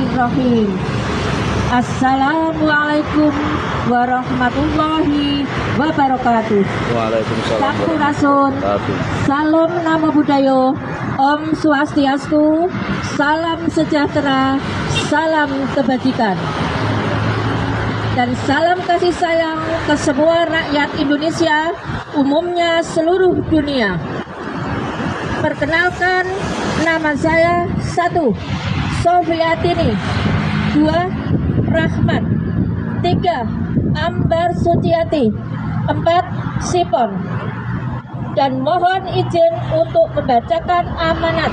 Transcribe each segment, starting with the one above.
Bismillahirrahmanirrahim. Assalamualaikum warahmatullahi wabarakatuh. Waalaikumsalam. Sampurasun. Salam Namo Buddhaya. Om Swastiastu. Salam sejahtera. Salam kebajikan. Dan salam kasih sayang ke semua rakyat Indonesia, umumnya seluruh dunia. Perkenalkan, nama saya 1. Sofiatini, 2. Rahmat, 3. Ambar Sutiati, 4. Sipon. Dan mohon izin untuk membacakan amanat.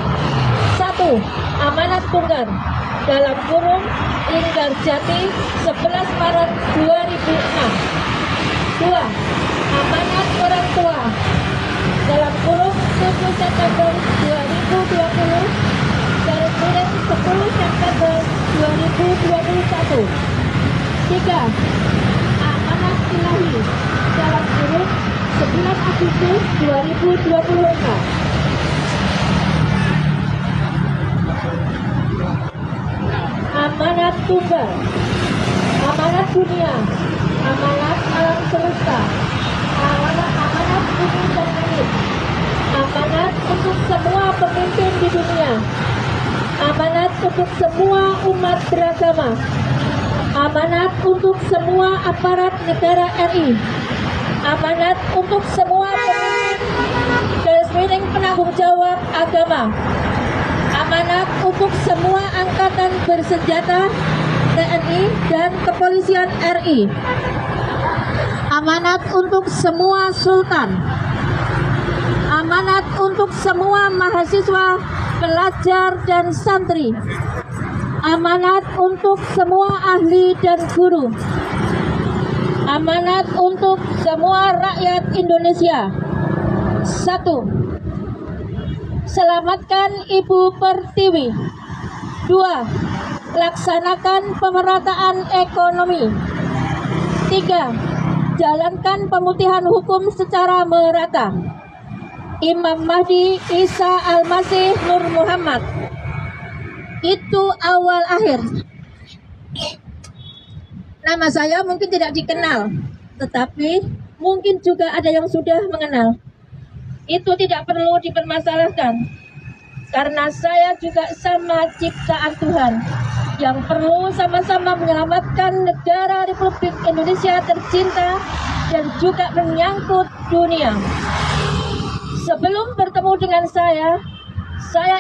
1. Amanat tunggal dalam kurung Linggarjati 11 Maret 2006. 2. Amanat orang tua dalam kurung 7 September 2020 garis miring 10 September 2021. 3. Amanat ilahi dalam kurung 11 Agustus 2026. Amanat tunggal, amanat dunia, amanat alam semesta, amanat bumi dan langit, amanat untuk semua pemimpin di dunia, amanat untuk semua umat beragama, amanat untuk semua aparat negara RI, amanat untuk semua pemimpin garis miring penanggung jawab agama, amanat untuk semua angkatan bersenjata TNI dan kepolisian RI, amanat untuk semua sultan, amanat untuk semua mahasiswa, pelajar dan santri, amanat untuk semua ahli dan guru, amanat untuk semua rakyat Indonesia. 1. Selamatkan Ibu Pertiwi. 2. Laksanakan pemerataan ekonomi. 3. Jalankan pemutihan hukum secara merata. Imam Mahdi Isa Al-Masih Nur Muhammad. Itu awal akhir. Nama saya mungkin tidak dikenal, tetapi mungkin juga ada yang sudah mengenal. Itu tidak perlu dipermasalahkan, karena saya juga sama ciptaan Tuhan yang perlu sama-sama menyelamatkan negara Republik Indonesia tercinta dan juga menyangkut dunia. Sebelum bertemu dengan saya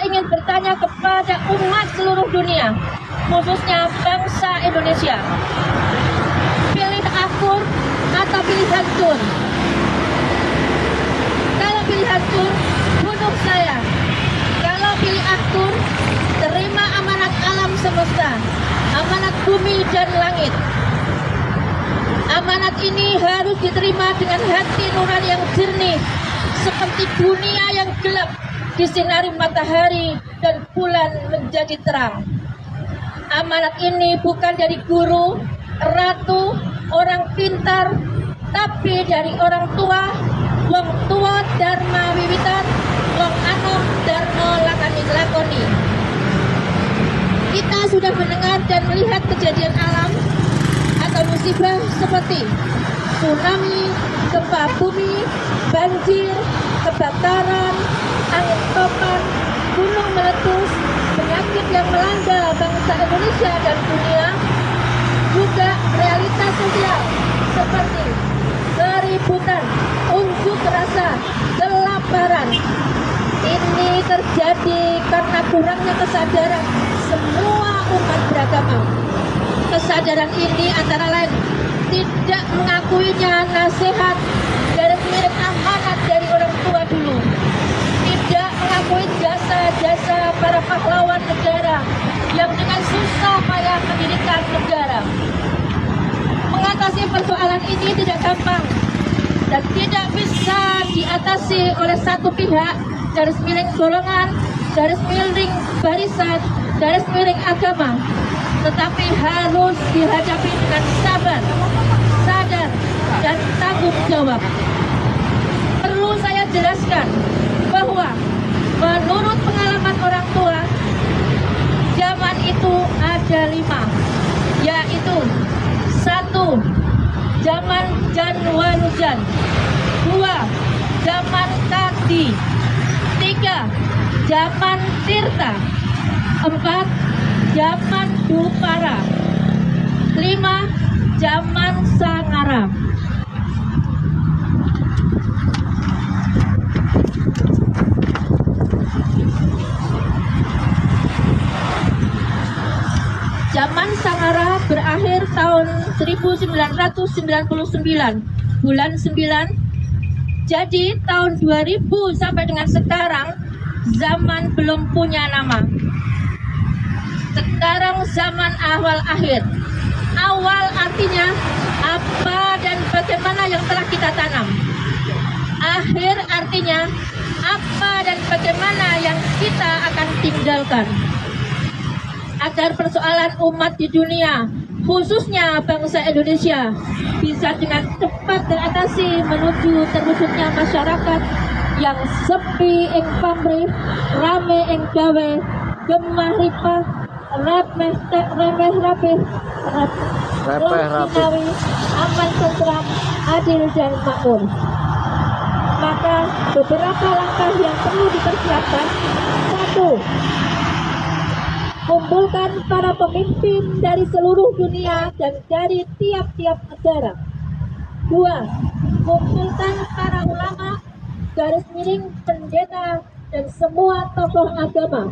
ingin bertanya kepada umat seluruh dunia, khususnya bangsa Indonesia. Pilih akur atau pilih hancur? Kalau pilih hancur, bunuh saya. Kalau pilih akur, terima amanat alam semesta, amanat bumi dan langit. Amanat ini harus diterima dengan hati nurani yang jernih, seperti dunia yang gelap disinari matahari dan bulan menjadi terang. Amanat ini bukan dari guru, ratu, orang pintar, tapi dari orang tua. Wong tua dharma wiwitan, wong anom dharma lakoni. Kita sudah mendengar dan melihat kejadian alam atau musibah seperti tsunami, gempa bumi, banjir, kebakaran, angin topan, gunung meletus, penyakit yang melanda bangsa Indonesia dan dunia, juga realitas sosial seperti keributan, unjuk rasa, kelaparan. Ini terjadi karena kurangnya kesadaran semua umat beragama. Kesadaran ini antara lain tidak mengakuinya nasihat garis miring amanat dari orang tua dulu, tidak mengakui jasa-jasa para pahlawan negara yang dengan susah payah mendirikan negara. Mengatasi persoalan ini tidak gampang dan tidak bisa diatasi oleh satu pihak, garis miring golongan, garis miring barisan, garis miring agama, tetapi harus dihadapi dengan sabar, sadar, dan tanggung jawab. Perlu saya jelaskan bahwa menurut pengalaman orang tua, zaman itu ada 5, yaitu 1. Zaman Janwarujan, 2. Zaman Kadi, 3. Zaman Tirta, 4. Zaman Dupara, 5. Zaman Sangara. Zaman Sangara berakhir tahun 1999, bulan 9. Jadi tahun 2000 sampai dengan sekarang, zaman belum punya nama. Sekarang zaman awal akhir. Awal artinya apa dan bagaimana yang telah kita tanam. Akhir artinya apa dan bagaimana yang kita akan tinggalkan. Agar persoalan umat di dunia, khususnya bangsa Indonesia, bisa dengan cepat teratasi menuju terwujudnya masyarakat yang sepi ing pamrih, rame ing gawe, gemah ripah, remeh rapih, sinawi, aman tentram, adil dan makmur. Maka beberapa langkah yang perlu dipersiapkan. 1. Kumpulkan para pemimpin dari seluruh dunia dan dari tiap-tiap negara. 2. Kumpulkan para ulama, garis miring pendeta, dan semua tokoh agama.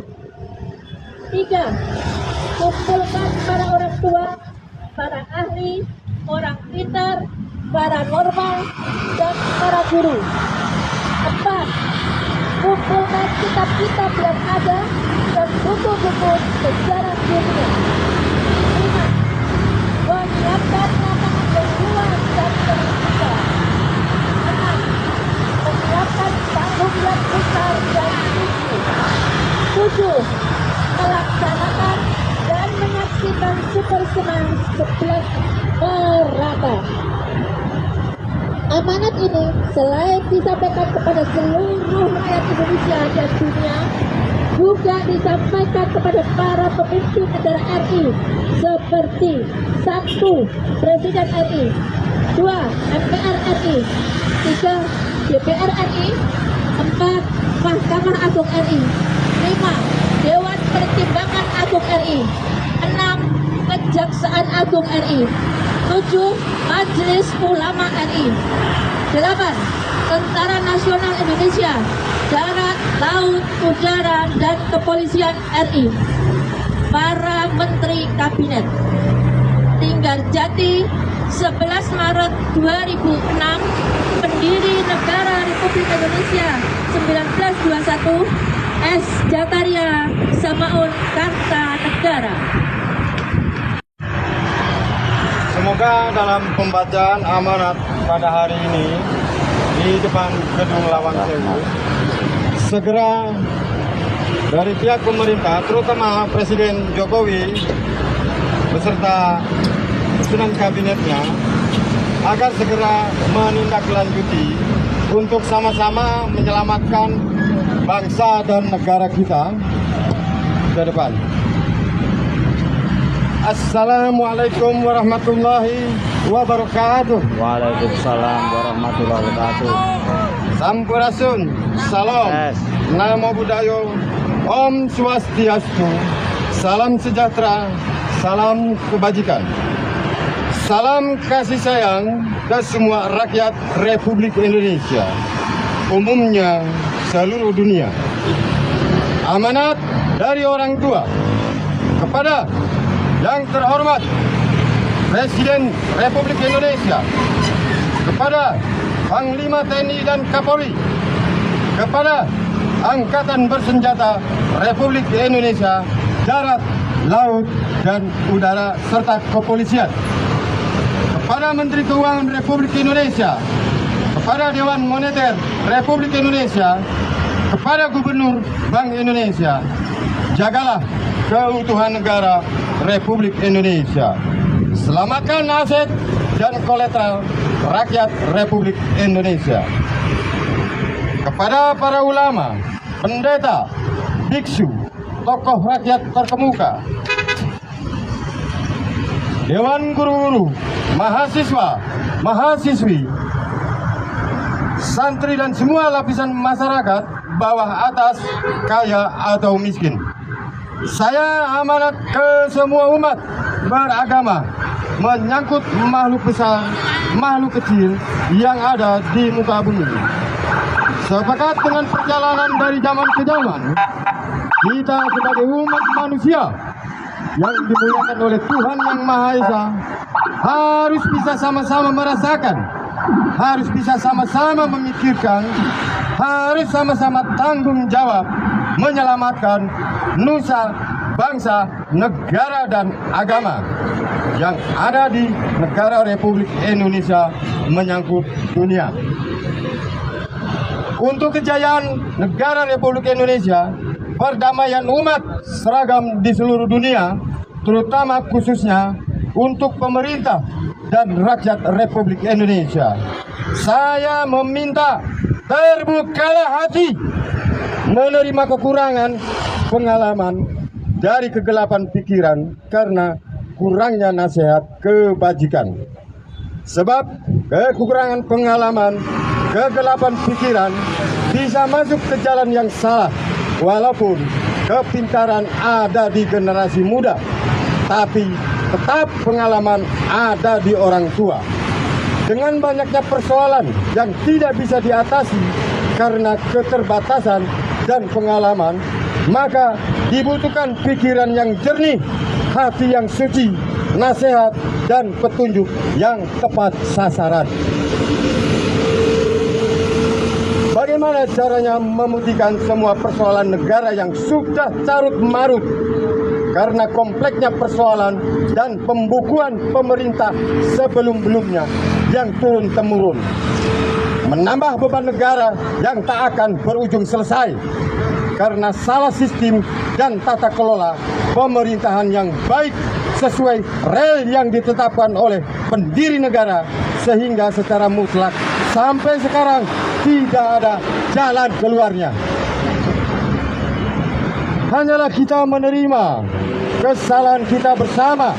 3. Kumpulkan para orang tua, para ahli, orang pintar, para normal, dan para guru. 4. Kumpulkan kitab-kitab yang ada dan buku-buku sejarah dunia. 5. Menyiapkan lapangan yang luas dan terbuka. 6. Menyiapkan panggung yang besar dan tinggi. 7. Melaksanakan dan menyaksikan Super Seman 11 merata. Amanat ini selain disampaikan kepada seluruh rakyat Indonesia dan dunia, juga disampaikan kepada para pemimpin negara RI seperti 1. Presiden RI, 2. MPR RI, 3. DPR RI, 4. Mahkamah Agung RI, 5. Dewan Pertimbangan Agung RI, 6. Kejaksaan Agung RI, 7. Majelis Ulama RI, 8. Tentara Nasional Indonesia, Darat, Laut, Udara, dan Kepolisian RI, para Menteri Kabinet. Tinggarjati, 11 Maret 2006, pendiri Negara Republik Indonesia 1921, S. Jakaria Samaun, Kartanegara. Semoga dalam pembacaan amanat pada hari ini di depan Gedung Lawang Sewu, segera dari pihak pemerintah, terutama Presiden Jokowi beserta susunan kabinetnya, agar segera menindaklanjuti untuk sama-sama menyelamatkan bangsa dan negara kita ke depan. Assalamualaikum warahmatullahi wabarakatuh. Waalaikumsalam warahmatullahi wabarakatuh. Sampurasun, salam, namo buddhaya, om swastiastu, salam sejahtera, salam kebajikan, salam kasih sayang ke semua rakyat Republik Indonesia, umumnya seluruh dunia. Amanat dari orang tua kepada yang terhormat Presiden Republik Indonesia, kepada Panglima TNI dan Kapolri, kepada Angkatan Bersenjata Republik Indonesia, Darat, Laut, dan Udara, serta Kepolisian, kepada Menteri Keuangan Republik Indonesia, kepada Dewan Moneter Republik Indonesia, kepada Gubernur Bank Indonesia, jagalah keutuhan negara Republik Indonesia. Selamatkan aset dan kolateral rakyat Republik Indonesia. Kepada para ulama, pendeta, biksu, tokoh rakyat terkemuka, Dewan Guru-Guru, mahasiswa, mahasiswi, santri dan semua lapisan masyarakat, bawah atas, kaya atau miskin. Saya amanat ke semua umat beragama menyangkut makhluk besar, makhluk kecil yang ada di muka bumi. Sepakat dengan perjalanan dari zaman ke zaman, kita sebagai umat manusia yang dimuliakan oleh Tuhan Yang Maha Esa harus bisa sama-sama merasakan, harus bisa sama-sama memikirkan, harus sama-sama tanggung jawab menyelamatkan nusa, bangsa, negara dan agama yang ada di negara Republik Indonesia menyangkut dunia. Untuk kejayaan negara Republik Indonesia, perdamaian umat seragam di seluruh dunia, terutama khususnya untuk pemerintah dan rakyat Republik Indonesia, saya meminta terbukalah hati menerima kekurangan pengalaman dari kegelapan pikiran karena kurangnya nasihat kebajikan. Sebab kekurangan pengalaman, kegelapan pikiran bisa masuk ke jalan yang salah, walaupun kepintaran ada di generasi muda, tapi tetap pengalaman ada di orang tua. Dengan banyaknya persoalan yang tidak bisa diatasi karena keterbatasan dan pengalaman, maka dibutuhkan pikiran yang jernih, hati yang suci, nasihat dan petunjuk yang tepat sasaran. Bagaimana caranya memutihkan semua persoalan negara yang sudah carut marut karena kompleksnya persoalan dan pembukuan pemerintah sebelum-belumnya yang turun-temurun, menambah beban negara yang tak akan berujung selesai karena salah sistem dan tata kelola pemerintahan yang baik sesuai rel yang ditetapkan oleh pendiri negara, sehingga secara mutlak sampai sekarang tidak ada jalan keluarnya. Hanyalah kita menerima kesalahan kita bersama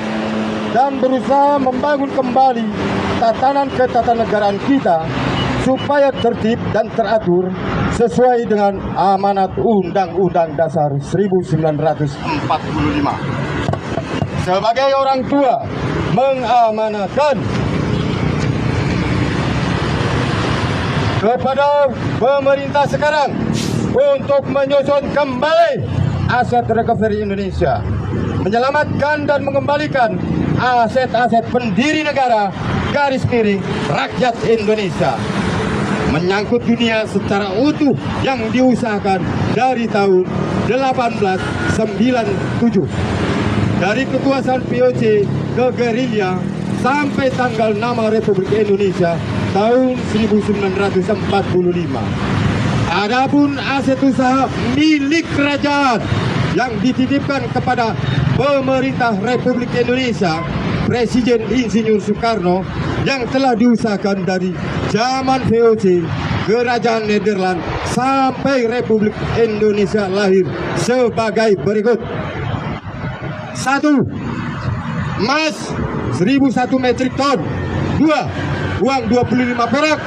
dan berusaha membangun kembali tatanan ketatanegaraan kita supaya tertib dan teratur sesuai dengan amanat Undang-Undang Dasar 1945. Sebagai orang tua mengamanatkan kepada pemerintah sekarang untuk menyusun kembali aset recovery Indonesia, menyelamatkan dan mengembalikan aset-aset pendiri negara garis miring rakyat Indonesia, menyangkut dunia secara utuh yang diusahakan dari tahun 1897, dari kekuasaan VOC ke gerilya sampai tanggal nama Republik Indonesia tahun 1945. Adapun aset usaha milik kerajaan yang dititipkan kepada pemerintah Republik Indonesia Presiden Insinyur Soekarno yang telah diusahakan dari zaman VOC, Kerajaan Nederland sampai Republik Indonesia lahir sebagai berikut. 1. Emas 1001 metrik ton. 2. Uang 25 perak.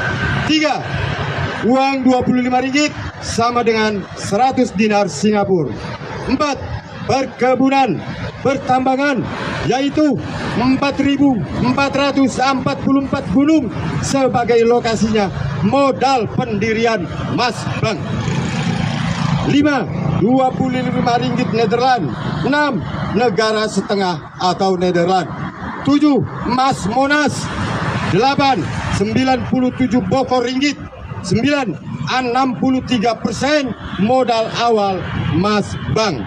3. Uang 25 ringgit sama dengan 100 dinar Singapura. 4. Perkebunan pertambangan, yaitu 4.444 gunung sebagai lokasinya modal pendirian Mas Bank. 5. 25 ringgit Nederland. 6. Negara setengah atau Nederland. 7. Emas Monas. 8. 97 bokor ringgit. 9. 63% modal awal Mas Bank.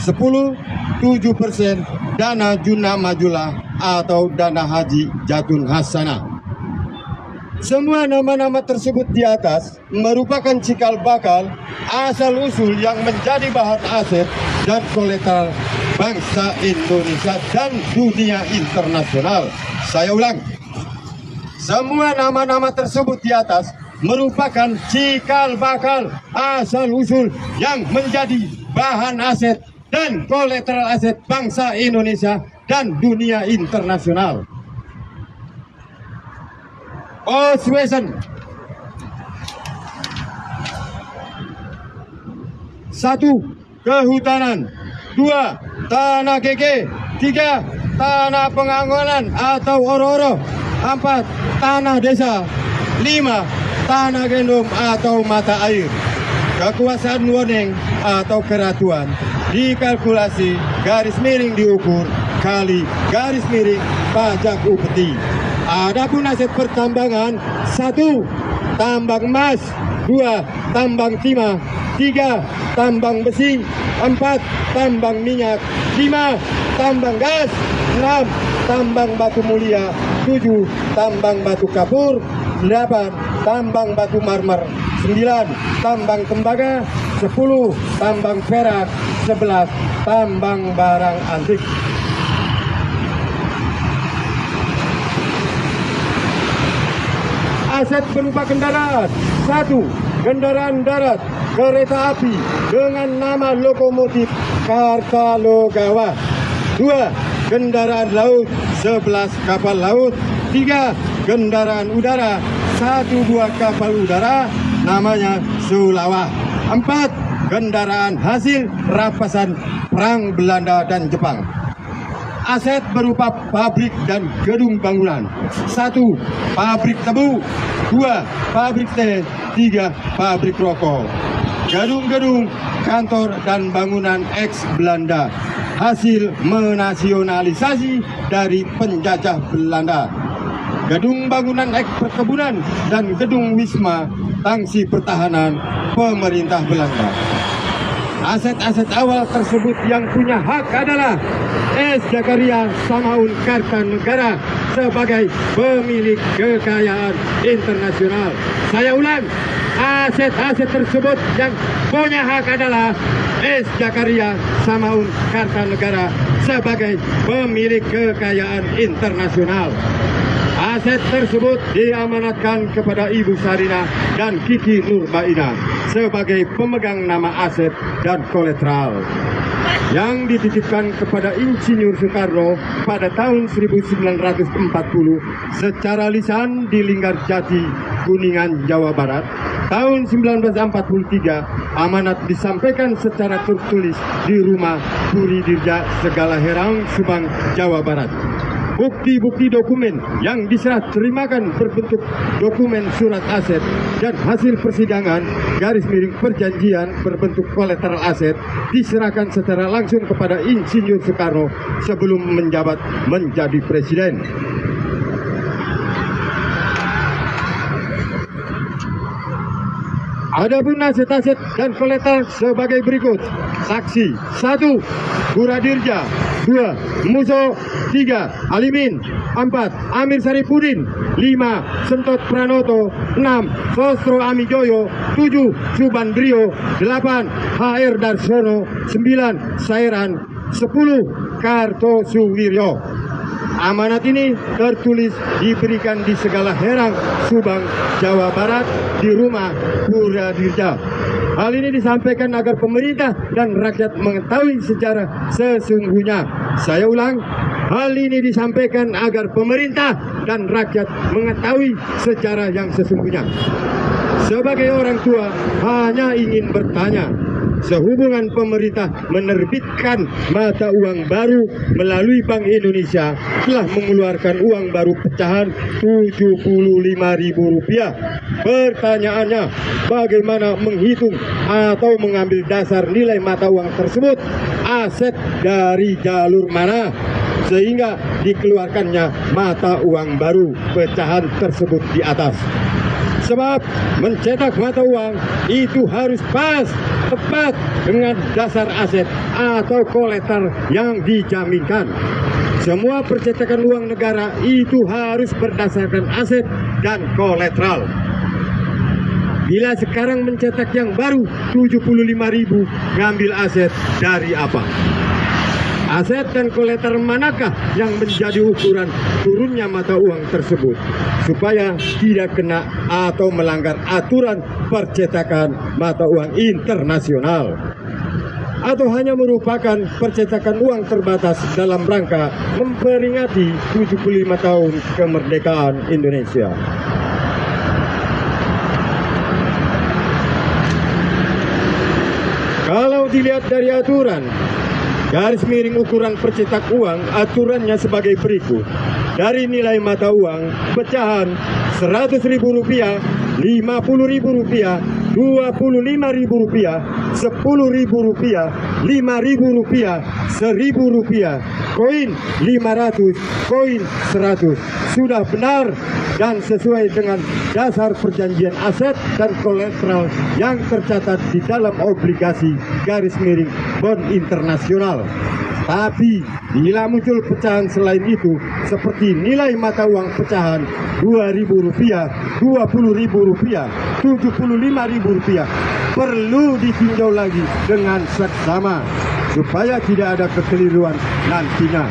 10. 7% dana Juna Majulah atau dana Haji Jatun Hasanah. Semua nama-nama tersebut di atas merupakan cikal bakal asal-usul yang menjadi bahan aset dan kolateral bangsa Indonesia dan dunia internasional. Saya ulang, semua nama-nama tersebut di atas merupakan cikal bakal asal-usul yang menjadi bahan aset dan kolateral aset bangsa Indonesia dan dunia internasional. Oswesen. 1. Kehutanan. 2. Tanah keke. 3. Tanah penganggonan atau oro-oro. 4. Tanah desa. 5. Tanah gendong atau mata air. Kekuasaan wewenang atau keratuan dikalkulasi garis miring diukur kali garis miring pajak upeti. Adapun aset pertambangan: 1. Tambang emas. 2. Tambang timah. 3. Tambang besi. 4. Tambang minyak. 5. Tambang gas. 6. Tambang batu mulia. 7. Tambang batu kapur. 8. Tambang batu marmer. 9. Tambang tembaga. 10. Tambang perak. 11. Tambang barang antik. Aset berupa kendaraan: 1. Kendaraan darat, kereta api dengan nama lokomotif Kartalogawa. 2. Kendaraan laut, 11 kapal laut. 3. Kendaraan udara, 1 buah kapal udara namanya Sulawak. 4. Kendaraan hasil rampasan perang Belanda dan Jepang. Aset berupa pabrik dan gedung bangunan: 1. Pabrik tebu. 2. Pabrik teh. 3. Pabrik rokok. Gedung-gedung, kantor dan bangunan eks Belanda hasil menasionalisasi dari penjajah Belanda. Gedung bangunan eks perkebunan dan gedung wisma tangsi pertahanan pemerintah Belanda. Aset-aset awal tersebut yang punya hak adalah S. Jakaria Samaun Kartanegara sebagai pemilik kekayaan internasional. Saya ulang, aset-aset tersebut yang punya hak adalah S. Jakaria Samaun Kartanegara sebagai pemilik kekayaan internasional. Aset tersebut diamanatkan kepada Ibu Sarina dan Kiki Nurbaina sebagai pemegang nama aset dan kolateral yang dititipkan kepada Insinyur Soekarno pada tahun 1940 secara lisan di Linggarjati, Kuningan, Jawa Barat. Tahun 1943 amanat disampaikan secara tertulis di rumah Puri Dirja Segala Herang, Subang, Jawa Barat. Bukti-bukti dokumen yang diserah terimakan berbentuk dokumen surat aset dan hasil persidangan garis miring perjanjian berbentuk kolateral aset diserahkan secara langsung kepada Insinyur Soekarno sebelum menjabat menjadi presiden. Adapun aset-aset dan kolateral sebagai berikut. Saksi: 1. Buradirja. 2. Muso. 3. Alimin. 4. Amir Saripudin. 5. Sentot Pranoto. 6. Sostro Amijoyo. 7. Subandrio. 8. HR Darsono. 9. Sairan. 10. Kartosuwiryo. Amanat ini tertulis diberikan di Segala Herang, Subang, Jawa Barat di rumah Buradirja. Hal ini disampaikan agar pemerintah dan rakyat mengetahui sejarah sesungguhnya. Saya ulang, hal ini disampaikan agar pemerintah dan rakyat mengetahui sejarah yang sesungguhnya. Sebagai orang tua, hanya ingin bertanya, sehubungan pemerintah menerbitkan mata uang baru melalui Bank Indonesia telah mengeluarkan uang baru pecahan Rp75.000. Pertanyaannya, bagaimana menghitung atau mengambil dasar nilai mata uang tersebut? Aset dari jalur mana sehingga dikeluarkannya mata uang baru pecahan tersebut di atas? Sebab mencetak mata uang itu harus pas, tepat dengan dasar aset atau kolateral yang dijaminkan. Semua percetakan uang negara itu harus berdasarkan aset dan kolateral. Bila sekarang mencetak yang baru 75.000, ngambil aset dari apa? Aset dan kolateral manakah yang menjadi ukuran turunnya mata uang tersebut supaya tidak kena atau melanggar aturan percetakan mata uang internasional? atau hanya merupakan percetakan uang terbatas dalam rangka memperingati 75 tahun kemerdekaan Indonesia. Kalau dilihat dari aturan, garis miring ukuran percetak uang, aturannya sebagai berikut. Dari nilai mata uang pecahan Rp100.000, Rp50.000, Rp25.000, Rp10.000, Rp5.000, Rp1.000, koin 500, koin 100. Sudah benar dan sesuai dengan dasar perjanjian aset dan kolateral yang tercatat di dalam obligasi garis miring bond internasional. Tapi bila muncul pecahan selain itu, seperti nilai mata uang pecahan Rp2.000, Rp20.000, Rp75.000, perlu ditinjau lagi dengan seksama supaya tidak ada kekeliruan nantinya.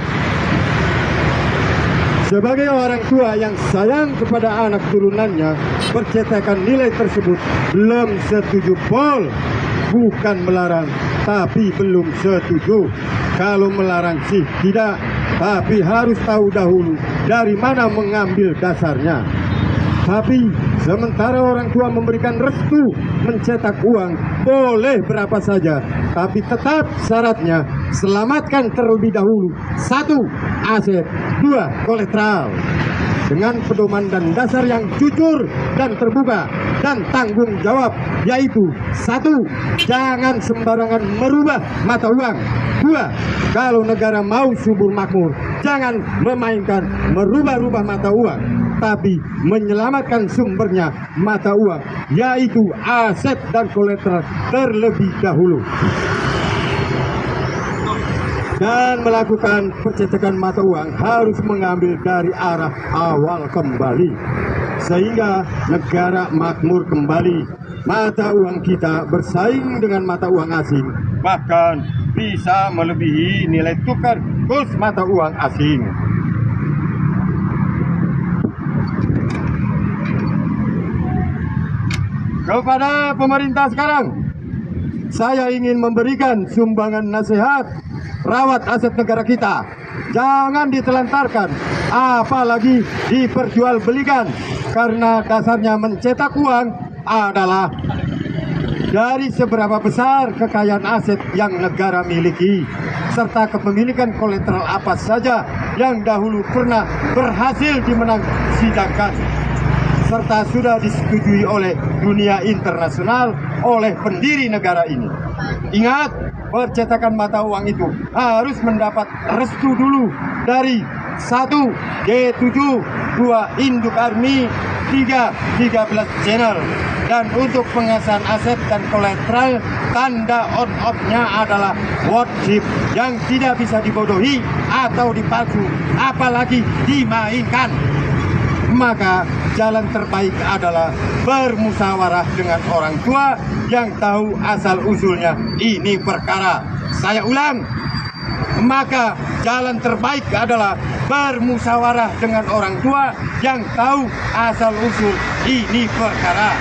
Sebagai orang tua yang sayang kepada anak turunannya, percetakan nilai tersebut belum setuju pol. Bukan melarang, tapi belum setuju. Kalau melarang sih tidak, tapi harus tahu dahulu dari mana mengambil dasarnya. Tapi sementara orang tua memberikan restu mencetak uang boleh berapa saja, tapi tetap syaratnya selamatkan terlebih dahulu 1. Aset, 2. Kolateral. Dengan pedoman dan dasar yang jujur dan terbuka dan tanggung jawab, yaitu 1. Jangan sembarangan merubah mata uang. 2. Kalau negara mau subur makmur, jangan memainkan merubah-rubah mata uang, tapi menyelamatkan sumbernya mata uang, yaitu aset dan kolateral terlebih dahulu. Dan melakukan percetakan mata uang harus mengambil dari arah awal kembali, sehingga negara makmur kembali. Mata uang kita bersaing dengan mata uang asing, bahkan bisa melebihi nilai tukar kurs mata uang asing. Kepada pemerintah sekarang, saya ingin memberikan sumbangan nasihat. Rawat aset negara kita, jangan ditelantarkan, apalagi diperjualbelikan, karena dasarnya mencetak uang adalah dari seberapa besar kekayaan aset yang negara miliki, serta kepemilikan kolateral apa saja yang dahulu pernah berhasil dimenang sidangkan, serta sudah disetujui oleh dunia internasional oleh pendiri negara ini. Ingat, percetakan mata uang itu harus mendapat restu dulu dari 1. G7, 2. Induk Army, 3. 13 channel. Dan untuk pengasahan aset dan kolateral, tanda on-off-nya adalah wajib yang tidak bisa dibodohi atau dipalsu, apalagi dimainkan. Maka jalan terbaik adalah bermusyawarah dengan orang tua yang tahu asal-usulnya ini perkara. Saya ulang, maka jalan terbaik adalah bermusyawarah dengan orang tua yang tahu asal-usul ini perkara.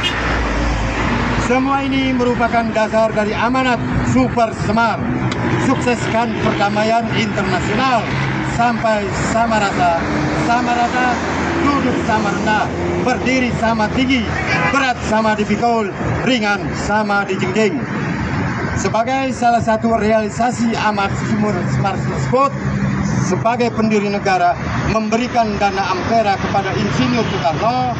Semua ini merupakan dasar dari amanat Super Semar. Sukseskan perdamaian internasional sampai sama rata, duduk sama rendah, berdiri sama tinggi, berat sama dipikul, ringan sama dijingjing. Sebagai salah satu realisasi amanat Super Semar tersebut, sebagai pendiri negara memberikan dana ampera kepada Insinyur Soekarno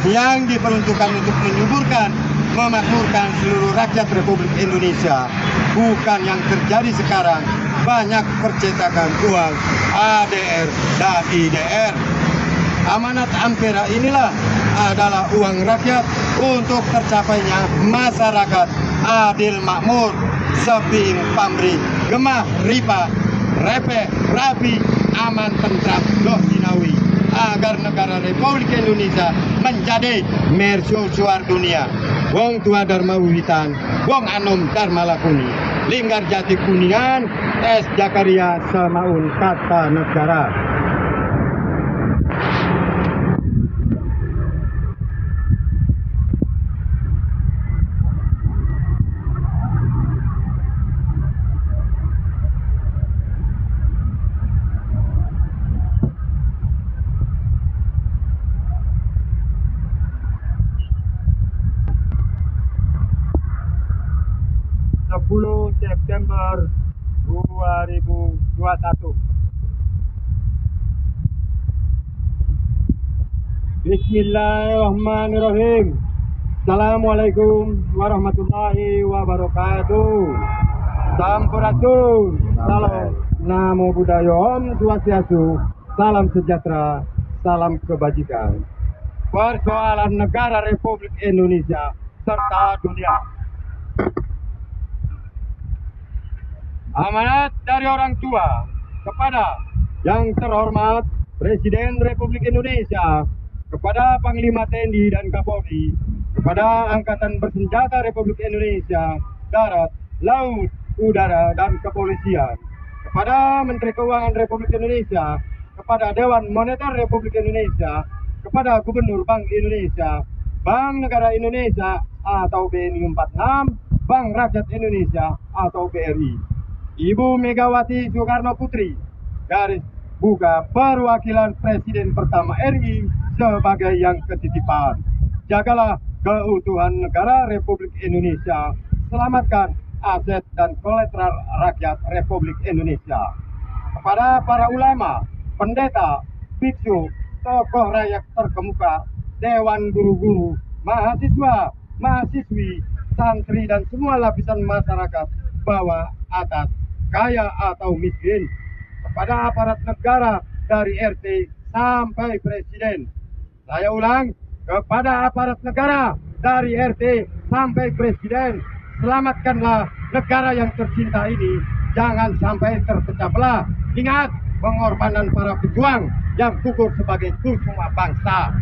yang diperuntukkan untuk menyuburkan, memakmurkan seluruh rakyat Republik Indonesia. Bukan yang terjadi sekarang, banyak percetakan uang ADR dan IDR. Amanat ampera inilah adalah uang rakyat untuk tercapainya masyarakat adil makmur, sepi pamri, gemah ripa, repe, rapi, aman tentram, doh dinawi, agar negara Republik Indonesia menjadi mercusuar dunia. Wong tua Dharma Wiwitan, wong anom Dharma Lakuni, Linggar Jati Kuningan, S. Jakaria Samaun Kata Negara. September 2021. Bismillahirrahmanirrahim. Assalamualaikum warahmatullahi wabarakatuh. Sampurasun. Salam. Namo Buddhaya. Om Swastiastu. Salam sejahtera. Salam kebajikan. Persoalan negara Republik Indonesia serta dunia. Amanat dari orang tua kepada yang terhormat Presiden Republik Indonesia, kepada Panglima TNI dan Kapolri, kepada Angkatan Bersenjata Republik Indonesia, Darat, Laut, Udara, dan Kepolisian, kepada Menteri Keuangan Republik Indonesia, kepada Dewan Moneter Republik Indonesia, kepada Gubernur Bank Indonesia, Bank Negara Indonesia atau BNI 46, Bank Rakyat Indonesia atau BRI, Ibu Megawati Soekarno Putri, garis buka perwakilan Presiden pertama RI sebagai yang ketitipan. Jagalah keutuhan negara Republik Indonesia. Selamatkan aset dan kolateral rakyat Republik Indonesia. Kepada para ulama, pendeta, biksu, tokoh rakyat terkemuka, dewan guru-guru, mahasiswa, mahasiswi, santri, dan semua lapisan masyarakat, bawah, atas, kaya atau miskin, kepada aparat negara dari RT sampai Presiden. Saya ulang, kepada aparat negara dari RT sampai Presiden, selamatkanlah negara yang tercinta ini, jangan sampai terpecah belah. Ingat pengorbanan para pejuang yang gugur sebagai kusuma bangsa.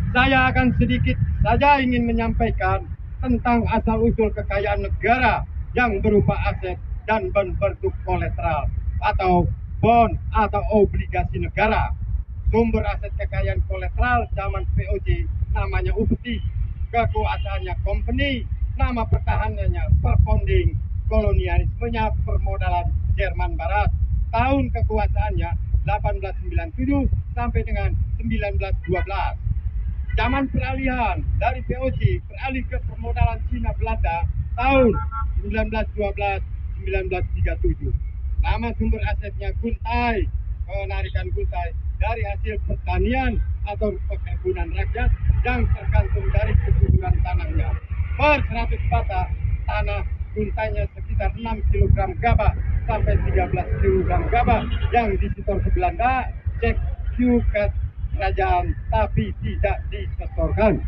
Saya akan sedikit saja ingin menyampaikan tentang asal-usul kekayaan negara yang berupa aset dan bentuk kolateral atau bond atau obligasi negara. Sumber aset kekayaan kolateral zaman VOC namanya UPTI, kekuasaannya company, nama pertahanannya perpounding, kolonialismenya permodalan Jerman Barat, tahun kekuasaannya 1897 sampai dengan 1912. Zaman peralihan dari VOC beralih ke permodalan Cina Belanda tahun 1912-1937. Nama sumber asetnya guntai, penarikan guntai dari hasil pertanian atau perkebunan rakyat yang tergantung dari kesuburan tanahnya. Per 100 bata tanah guntainya sekitar 6 kg gabah sampai 13 kg gabah yang disetor ke Belanda, cek suket kerajaan tapi tidak disetorkan.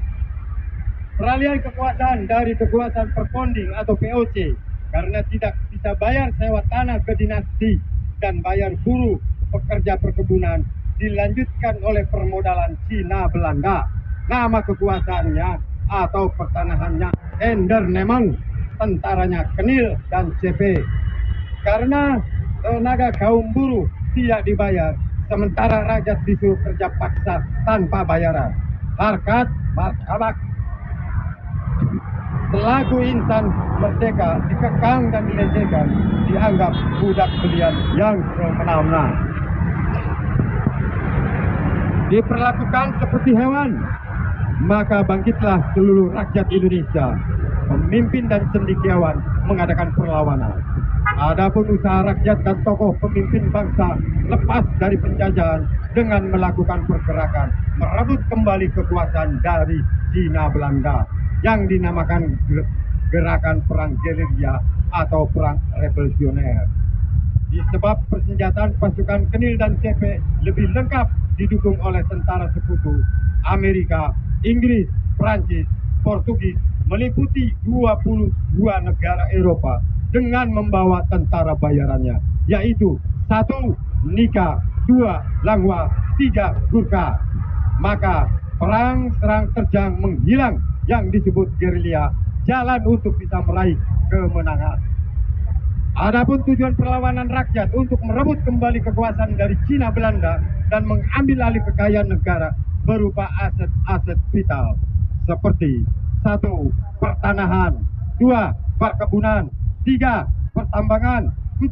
Peralihan kekuasaan dari kekuasaan perponding atau VOC karena tidak bisa bayar sewa tanah ke dinasti dan bayar buruh pekerja perkebunan dilanjutkan oleh permodalan Cina Belanda. Nama kekuasaannya atau pertanahannya Endernemang, tentaranya Kenil dan CP. Karena tenaga kaum buruh tidak dibayar, sementara rakyat disuruh kerja paksa tanpa bayaran. Harkat martabat selaku insan merdeka dikekang dan dilecehkan, dianggap budak belian yang semena-mena, diperlakukan seperti hewan. Maka bangkitlah seluruh rakyat Indonesia, pemimpin dan cendekiawan mengadakan perlawanan. Adapun usaha rakyat dan tokoh pemimpin bangsa lepas dari penjajahan dengan melakukan pergerakan merebut kembali kekuasaan dari Cina Belanda yang dinamakan gerakan perang gerilya atau perang revolusioner. Disebab persenjataan pasukan Kenil dan CP lebih lengkap didukung oleh tentara sekutu Amerika, Inggris, Prancis, Portugis, meliputi 22 negara Eropa dengan membawa tentara bayarannya, yaitu 1. Nika, 2. Langhua, 3. Gurkha. Maka perang serang terjang menghilang yang disebut gerilya, jalan untuk bisa meraih kemenangan. Adapun tujuan perlawanan rakyat untuk merebut kembali kekuasaan dari Cina Belanda dan mengambil alih kekayaan negara berupa aset-aset vital seperti 1. Pertanahan, 2. Perkebunan, 3. Pertambangan, 4.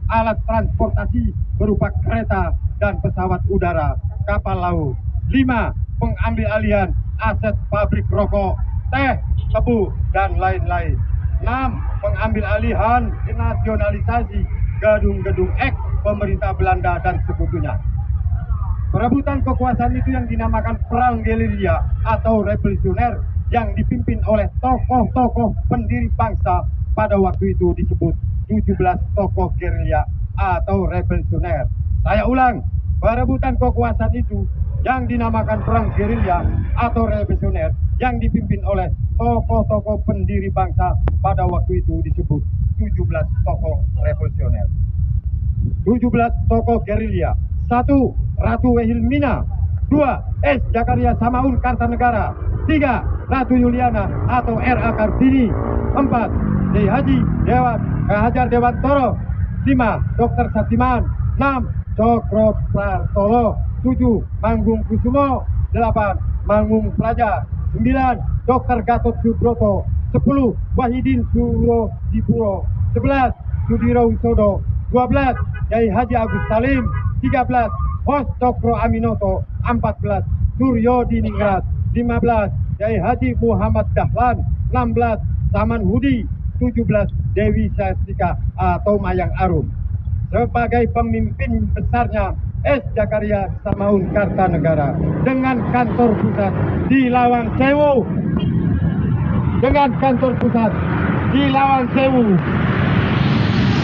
Alat transportasi berupa kereta dan pesawat udara, kapal laut, 5. Pengambil alihan aset pabrik rokok, teh, tebu, dan lain-lain. 6. Mengambil alihan nasionalisasi gedung-gedung eks pemerintah Belanda dan sekutunya. Perebutan kekuasaan itu yang dinamakan perang gerilya atau revolusioner yang dipimpin oleh tokoh-tokoh pendiri bangsa pada waktu itu disebut 17 tokoh gerilya atau revolusioner. Saya ulang, perebutan kekuasaan itu yang dinamakan perang gerilya atau revolusioner yang dipimpin oleh tokoh-tokoh pendiri bangsa pada waktu itu disebut 17 tokoh revolusioner. 17 tokoh gerilya. 1. Ratu Wilhelmina. 2. S. Zakaria Samaun Kartanegara. 3. Ratu Yuliana atau R.A. Kartini. 4. Kiai Haji Hajar Dewantoro. 5. Dr. Satiman. 6. Cokro Prartolo. 7. Manggung Kusumo. 8. Manggung Praja. 9. Dr. Gatot Subroto. 10. Wahidin Surodipuro. 11. Sudiro Wisodo. 12. Kiai Haji Agus Salim. 13. Hos Cokro Aminoto. 14. Suryo Diningrat. 15. Kiai Haji Muhammad Dahlan. 16. Saman Hudi. 17. Dewi Sastika atau Mayang Arum. Sebagai pemimpin besarnya S. Zakaria Samaun Kartanegara dengan kantor pusat di Lawang Sewu.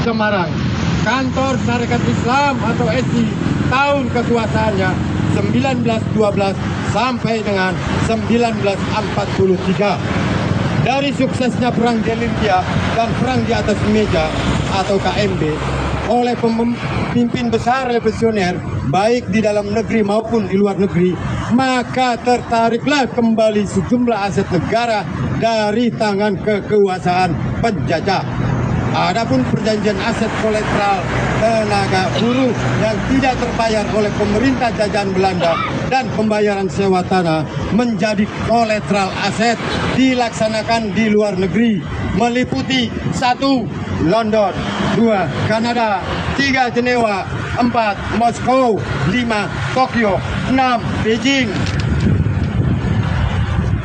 Semarang. Kantor Sarekat Islam atau SI tahun kekuasaannya 1912 sampai dengan 1943. Dari suksesnya perang gerilya dan perang di atas meja atau KMB oleh pemimpin besar revolusioner baik di dalam negeri maupun di luar negeri, maka tertariklah kembali sejumlah aset negara dari tangan kekuasaan penjajah. Adapun perjanjian aset kolateral tenaga buruh yang tidak terbayar oleh pemerintah jajahan Belanda dan pembayaran sewa tanah menjadi kolateral aset dilaksanakan di luar negeri, meliputi 1. London, 2. Kanada, 3. Jenewa, 4. Moskow, 5. Tokyo, 6. Beijing,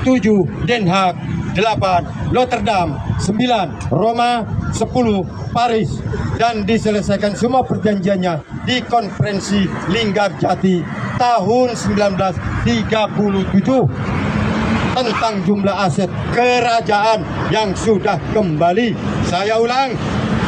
7. Den Haag, 8. Rotterdam, 9. Roma, 10. Paris, dan diselesaikan semua perjanjiannya di konferensi Linggarjati tahun 1937 tentang jumlah aset kerajaan yang sudah kembali. Saya ulang,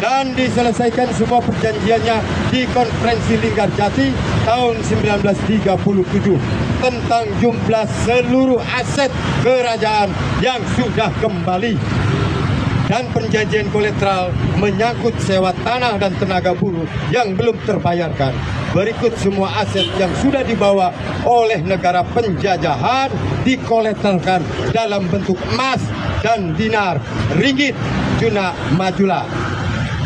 dan diselesaikan semua perjanjiannya di konferensi Linggarjati tahun 1937 tentang jumlah seluruh aset kerajaan yang sudah kembali. Dan perjanjian kolateral menyangkut sewa tanah dan tenaga buruh yang belum terbayarkan. Berikut semua aset yang sudah dibawa oleh negara penjajahan dikolateralkan dalam bentuk emas dan dinar, ringgit, juna majula,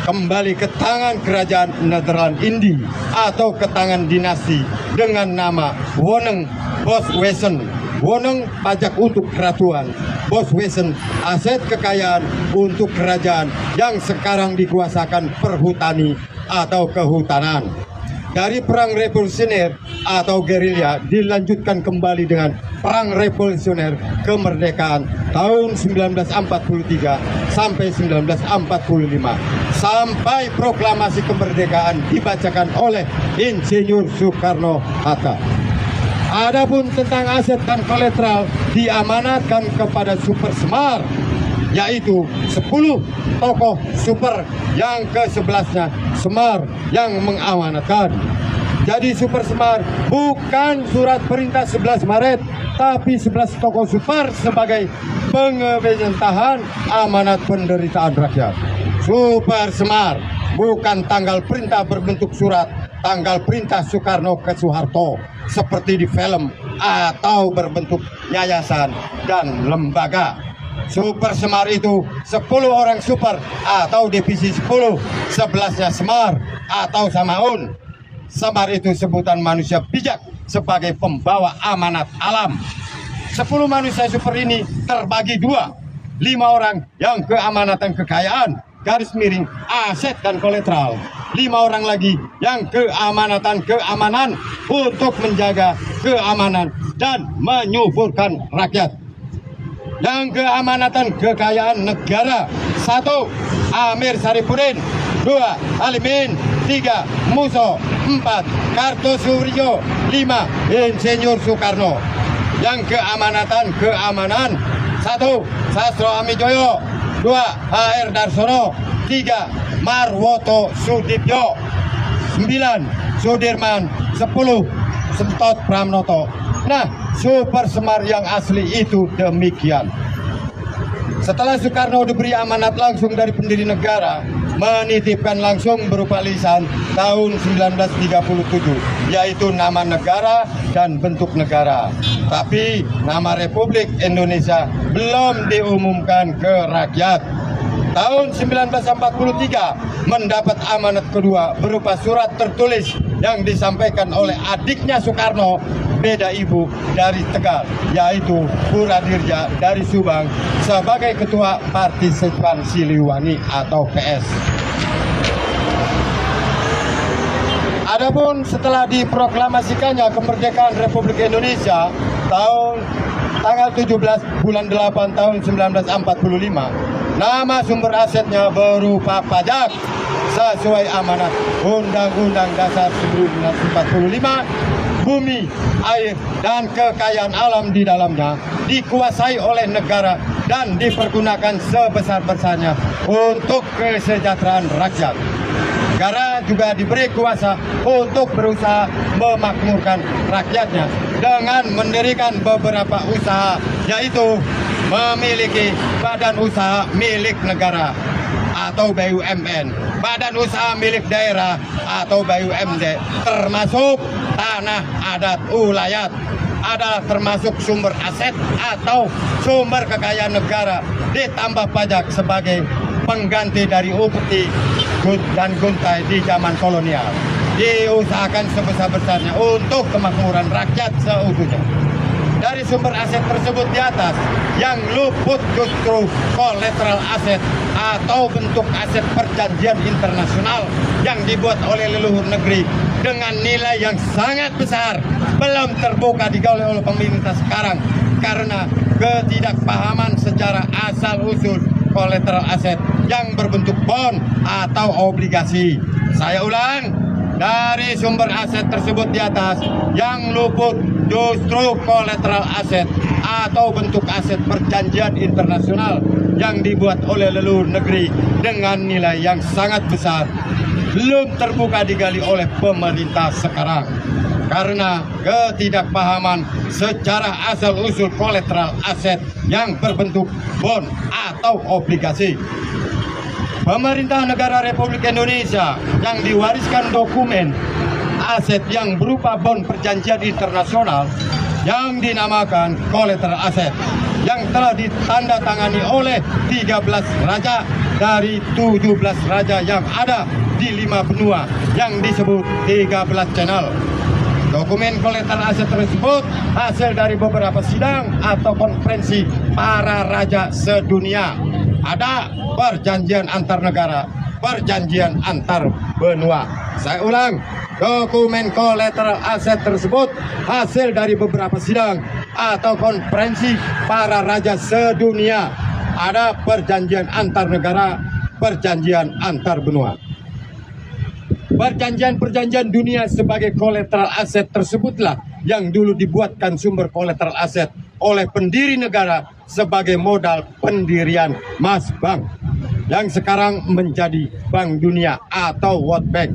kembali ke tangan kerajaan Nederland Indi atau ke tangan dinasti dengan nama Woneng Boswesen. Woneng pajak untuk keratuan, Boswesen aset kekayaan untuk kerajaan yang sekarang dikuasakan perhutani atau kehutanan. Dari perang revolusioner atau gerilya dilanjutkan kembali dengan perang revolusioner kemerdekaan tahun 1943 sampai 1945 sampai proklamasi kemerdekaan dibacakan oleh Insinyur Soekarno-Hatta. Adapun tentang aset dan kolateral diamanatkan kepada Super Semar, yaitu 10 tokoh super yang ke-11-nya Semar yang mengamanatkan. Jadi Super Semar bukan surat perintah 11 Maret, tapi 11 tokoh super sebagai pengewentahan amanat penderitaan rakyat. Super Semar bukan tanggal perintah berbentuk surat, tanggal perintah Soekarno ke Soeharto seperti di film, atau berbentuk yayasan dan lembaga. Super Semar itu 10 orang super atau divisi 10, 11-nya Semar atau Samaun. Semar itu sebutan manusia bijak sebagai pembawa amanat alam. 10 manusia super ini terbagi 2, 5 orang yang keamanatan kekayaan, garis miring aset dan kolateral, 5 orang lagi yang keamanan untuk menjaga keamanan dan menyuburkan rakyat. yang keamanatan kekayaan negara. 1. Amir Saripudin. 2. Alimin. 3. Muso. 4. Kartosuryo. 5. Insinyur Soekarno. Yang keamanan 1. Sastro Amijoyo. 2. HR Darsono. 3. Marwoto Sudipyo. 9. Sudirman. 10. Sentot Pramnoto. Nah, Super Semar yang asli itu demikian. Setelah Soekarno diberi amanat langsung dari pendiri negara, menitipkan langsung berupa lisan tahun 1937, yaitu nama negara dan bentuk negara. Tapi nama Republik Indonesia belum diumumkan ke rakyat. Tahun 1943 mendapat amanat kedua berupa surat tertulis yang disampaikan oleh adiknya Soekarno, beda ibu, dari Tegal, yaitu Puradirja dari Subang sebagai Ketua Partisipan Siliwangi atau PS. Adapun setelah diproklamasikannya kemerdekaan Republik Indonesia tanggal 17 bulan 8 tahun 1945, nama sumber asetnya berupa pajak sesuai amanat Undang-Undang Dasar 1945. Bumi, air, dan kekayaan alam di dalamnya dikuasai oleh negara dan dipergunakan sebesar-besarnya untuk kesejahteraan rakyat. Negara juga diberi kuasa untuk berusaha memakmurkan rakyatnya dengan mendirikan beberapa usaha, yaitu memiliki badan usaha milik negara atau BUMN, badan usaha milik daerah atau BUMD, termasuk tanah adat ulayat, adalah termasuk sumber aset atau sumber kekayaan negara, ditambah pajak sebagai pengganti dari upeti dan guntai di zaman kolonial. Diusahakan sebesar-besarnya untuk kemakmuran rakyat seutuhnya. Dari sumber aset tersebut di atas, yang luput justru collateral aset atau bentuk aset perjanjian internasional yang dibuat oleh leluhur negeri dengan nilai yang sangat besar, belum terbuka digali oleh pemerintah sekarang karena ketidakpahaman secara asal-usul collateral aset yang berbentuk bond atau obligasi. Saya ulang, dari sumber aset tersebut di atas, yang luput justru collateral aset atau bentuk aset perjanjian internasional yang dibuat oleh leluhur negeri dengan nilai yang sangat besar, belum terbuka digali oleh pemerintah sekarang karena ketidakpahaman secara asal-usul collateral aset yang berbentuk bond atau obligasi. Pemerintah negara Republik Indonesia yang diwariskan dokumen aset yang berupa bond perjanjian internasional yang dinamakan collateral asset yang telah ditandatangani oleh 13 raja dari 17 raja yang ada di 5 benua yang disebut 13 channel. Dokumen collateral aset tersebut hasil dari beberapa sidang atau konferensi para raja sedunia. Ada perjanjian antar negara, perjanjian antar benua. Saya ulang, dokumen collateral aset tersebut hasil dari beberapa sidang atau konferensi para raja sedunia. Ada perjanjian antar negara, perjanjian antar benua. Perjanjian-perjanjian dunia sebagai collateral aset tersebutlah yang dulu dibuatkan sumber collateral aset oleh pendiri negara sebagai modal pendirian Mas Bank yang sekarang menjadi Bank Dunia atau World Bank.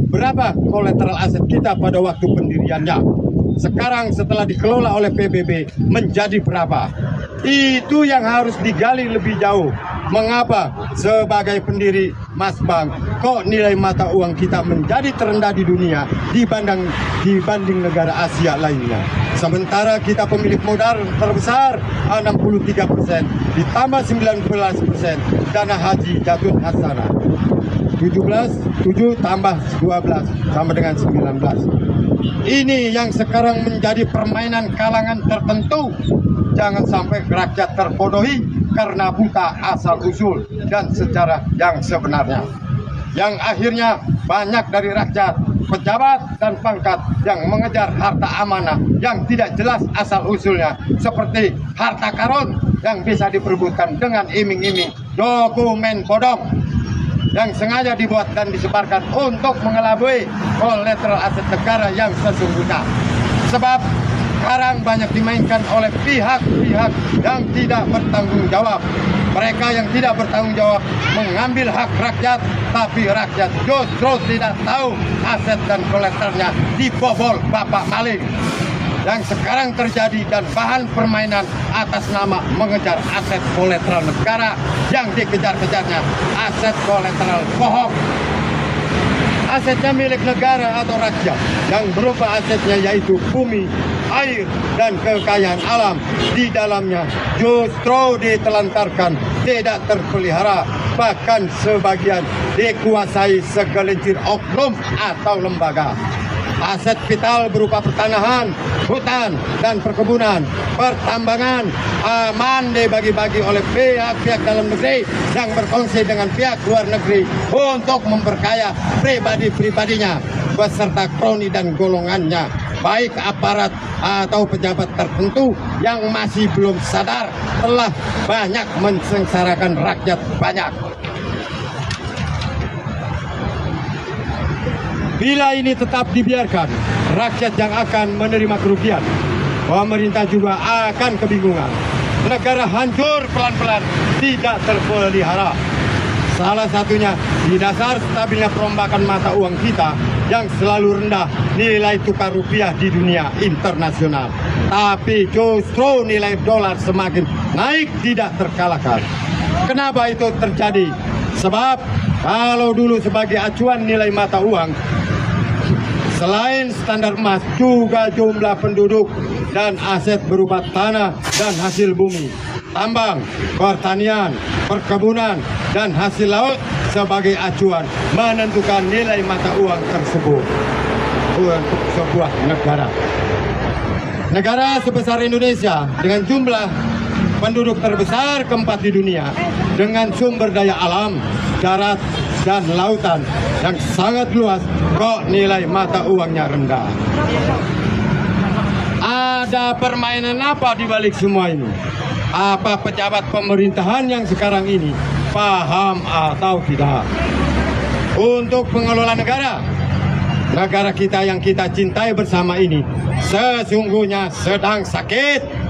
Berapa collateral aset kita pada waktu pendiriannya? Sekarang setelah dikelola oleh PBB menjadi berapa? Itu yang harus digali lebih jauh. Mengapa sebagai pendiri Mas Bank kok nilai mata uang kita menjadi terendah di dunia dibanding negara Asia lainnya? Sementara kita pemilik modal terbesar 63%, ditambah 19% dana haji jatuh hasanah. 7 tambah 12 sama dengan 19. Ini yang sekarang menjadi permainan kalangan tertentu. Jangan sampai rakyat terbodohi karena buta asal-usul dan sejarah yang sebenarnya. Yang akhirnya banyak dari rakyat pejabat dan pangkat yang mengejar harta amanah yang tidak jelas asal-usulnya, seperti harta karun yang bisa diperebutkan dengan iming-iming dokumen bodong yang sengaja dibuat dan disebarkan untuk mengelabui kolateral aset negara yang sesungguhnya. Sebab sekarang banyak dimainkan oleh pihak-pihak yang tidak bertanggung jawab. Mereka yang tidak bertanggung jawab mengambil hak rakyat, tapi rakyat justru tidak tahu aset dan kolateralnya dibobol bapak maling. Yang sekarang terjadi dan bahan permainan atas nama mengejar aset kolateral negara yang dikejar-kejarnya aset kolateral bohong. Asetnya milik negara atau rakyat yang berupa asetnya yaitu bumi, air, dan kekayaan alam di dalamnya justru ditelantarkan, tidak terpelihara, bahkan sebagian dikuasai segelintir oknum atau lembaga. Aset vital berupa pertanahan, hutan, dan perkebunan, pertambangan aman dibagi-bagi oleh pihak-pihak dalam negeri yang berkongsi dengan pihak luar negeri untuk memperkaya pribadi-pribadinya beserta kroni dan golongannya, baik aparat atau pejabat tertentu yang masih belum sadar telah banyak mensengsarakan rakyat banyak. Bila ini tetap dibiarkan, rakyat yang akan menerima kerugian, pemerintah juga akan kebingungan. Negara hancur pelan-pelan, tidak terpelihara. Salah satunya di dasar stabilnya perombakan mata uang kita yang selalu rendah nilai tukar rupiah di dunia internasional. Tapi justru nilai dolar semakin naik tidak terkalahkan. Kenapa itu terjadi? Sebab kalau dulu sebagai acuan nilai mata uang, selain standar emas, juga jumlah penduduk dan aset berupa tanah dan hasil bumi, tambang, pertanian, perkebunan, dan hasil laut sebagai acuan menentukan nilai mata uang tersebut untuk sebuah negara. Negara sebesar Indonesia dengan jumlah penduduk terbesar keempat di dunia, dengan sumber daya alam, darat, dan lautan yang sangat luas, kok nilai mata uangnya rendah. Ada permainan apa di balik semua ini? Apa pejabat pemerintahan yang sekarang ini paham atau tidak? Untuk pengelola negara, negara kita yang kita cintai bersama ini sesungguhnya sedang sakit.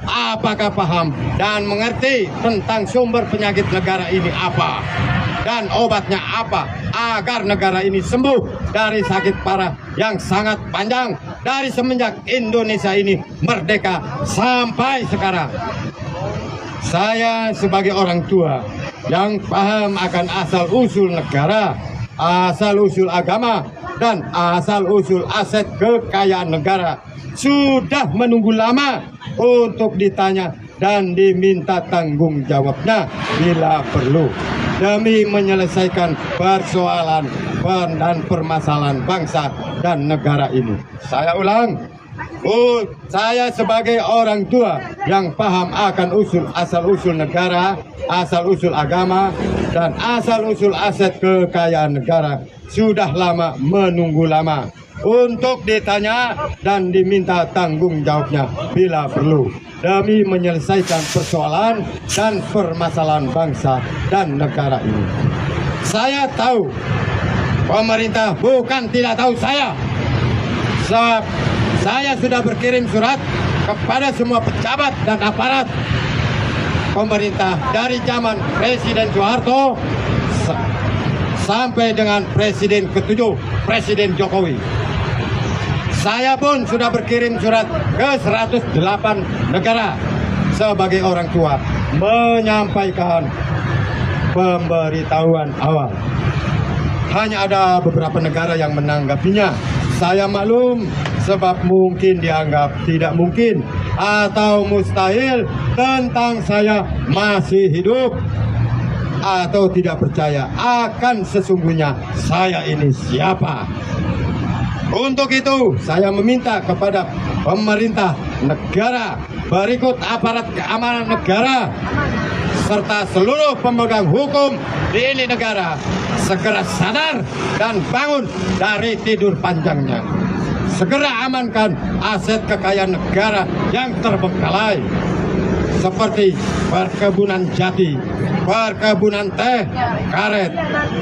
Apakah paham dan mengerti tentang sumber penyakit negara ini apa? Dan obatnya apa agar negara ini sembuh dari sakit parah yang sangat panjang dari semenjak Indonesia ini merdeka sampai sekarang. Saya sebagai orang tua yang paham akan asal-usul negara, asal-usul agama, dan asal-usul aset kekayaan negara sudah menunggu lama untuk ditanya dan diminta tanggung jawabnya bila perlu, demi menyelesaikan persoalan dan permasalahan bangsa dan negara ini. Saya ulang, saya sebagai orang tua yang paham akan asal-usul negara, asal-usul agama, dan asal-usul aset kekayaan negara sudah lama menunggu lama untuk ditanya dan diminta tanggung jawabnya bila perlu, demi menyelesaikan persoalan dan permasalahan bangsa dan negara ini. Saya tahu pemerintah bukan tidak tahu saya, sebab saya sudah berkirim surat kepada semua pejabat dan aparat pemerintah dari zaman Presiden Soeharto sampai dengan Presiden ke-7, Presiden Jokowi. Saya pun sudah berkirim surat ke 108 negara sebagai orang tua menyampaikan pemberitahuan awal. Hanya ada beberapa negara yang menanggapinya. Saya maklum, sebab mungkin dianggap tidak mungkin atau mustahil tentang saya masih hidup, atau tidak percaya akan sesungguhnya saya ini siapa. Untuk itu, saya meminta kepada pemerintah negara berikut aparat keamanan negara serta seluruh pemegang hukum di ini negara segera sadar dan bangun dari tidur panjangnya. Segera amankan aset kekayaan negara yang terbengkalai seperti perkebunan jati, perkebunan teh, karet,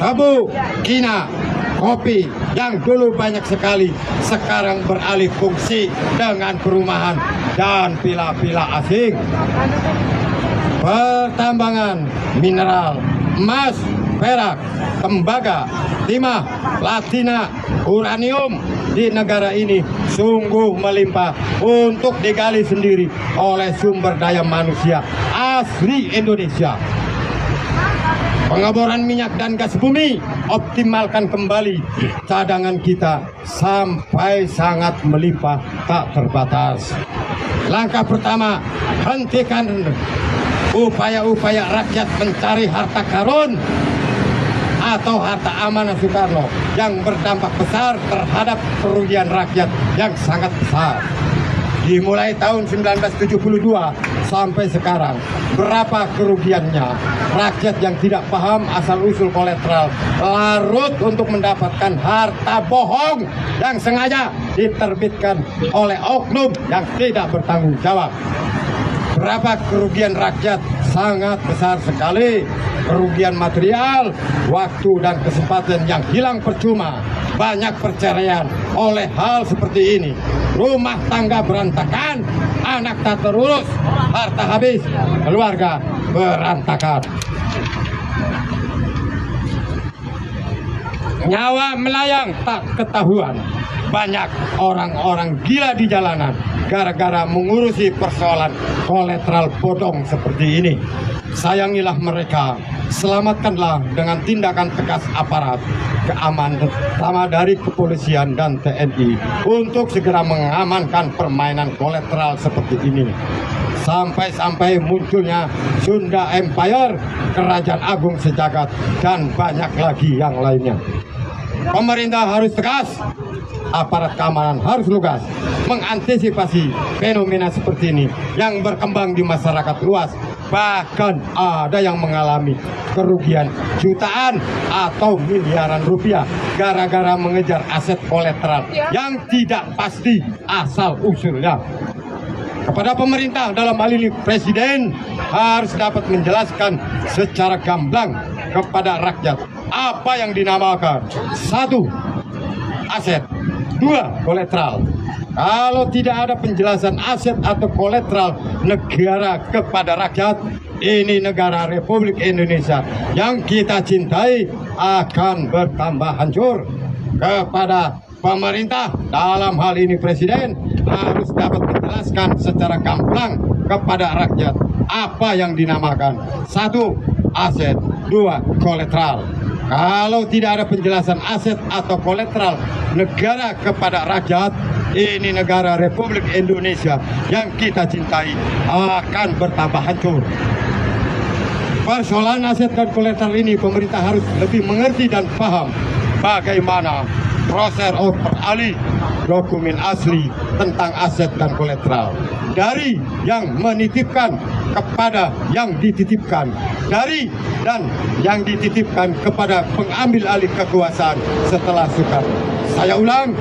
tebu, kina, kopi yang dulu banyak sekali sekarang beralih fungsi dengan perumahan dan vila-vila asing. Pertambangan mineral, emas, perak, tembaga, timah, platina, uranium di negara ini sungguh melimpah untuk digali sendiri oleh sumber daya manusia asli Indonesia. Pengeboran minyak dan gas bumi, optimalkan kembali cadangan kita sampai sangat melimpah tak terbatas. Langkah pertama, hentikan upaya-upaya rakyat mencari harta karun atau harta amanah Soekarno yang berdampak besar terhadap kerugian rakyat yang sangat besar. Dimulai tahun 1972 sampai sekarang, berapa kerugiannya? Rakyat yang tidak paham asal-usul kolateral larut untuk mendapatkan harta bohong yang sengaja diterbitkan oleh oknum yang tidak bertanggung jawab. Berapa kerugian rakyat? Sangat besar sekali. Kerugian material, waktu dan kesempatan yang hilang percuma. Banyak perceraian oleh hal seperti ini. Rumah tangga berantakan, anak tak terurus, harta habis, keluarga berantakan. Nyawa melayang tak ketahuan. Banyak orang-orang gila di jalanan gara-gara mengurusi persoalan kolateral bodong seperti ini. Sayangilah mereka, selamatkanlah dengan tindakan tegas aparat keamanan terutama dari kepolisian dan TNI untuk segera mengamankan permainan kolateral seperti ini. Sampai-sampai munculnya Sunda Empire, Kerajaan Agung Sejagat, dan banyak lagi yang lainnya. Pemerintah harus tegas, aparat keamanan harus lugas mengantisipasi fenomena seperti ini yang berkembang di masyarakat luas. Bahkan ada yang mengalami kerugian jutaan atau miliaran rupiah gara-gara mengejar aset kolateral yang tidak pasti asal usulnya. Kepada pemerintah, dalam hal ini Presiden, harus dapat menjelaskan secara gamblang kepada rakyat apa yang dinamakan 1. Aset, 2. Kolateral. Kalau tidak ada penjelasan aset atau kolateral negara kepada rakyat, ini negara Republik Indonesia yang kita cintai akan bertambah hancur. Kepada pemerintah, dalam hal ini Presiden, harus dapat menjelaskan secara gamblang kepada rakyat apa yang dinamakan 1. Aset, 2. Kolateral. Kalau tidak ada penjelasan aset atau kolateral negara kepada rakyat, ini negara Republik Indonesia yang kita cintai akan bertambah hancur. Persoalan aset dan kolateral ini pemerintah harus lebih mengerti dan paham bagaimana proses beralih dokumen asli tentang aset dan kolateral dari yang menitipkan kepada yang dititipkan, dari dan yang dititipkan kepada pengambil alih kekuasaan setelah Soekarno. Saya ulang,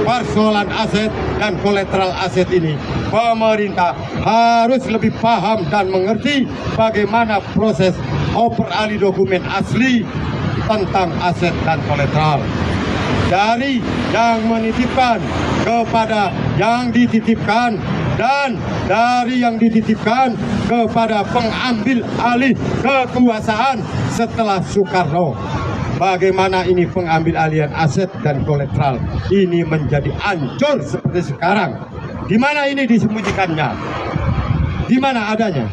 persoalan aset dan kolateral aset ini pemerintah harus lebih paham dan mengerti bagaimana proses beralih dokumen asli tentang aset dan kolateral dari yang menitipkan kepada yang dititipkan, dan dari yang dititipkan kepada pengambil alih kekuasaan setelah Soekarno. Bagaimana ini pengambil alihan aset dan kolateral ini menjadi hancur seperti sekarang? Di mana ini disembunyikannya? Di mana adanya?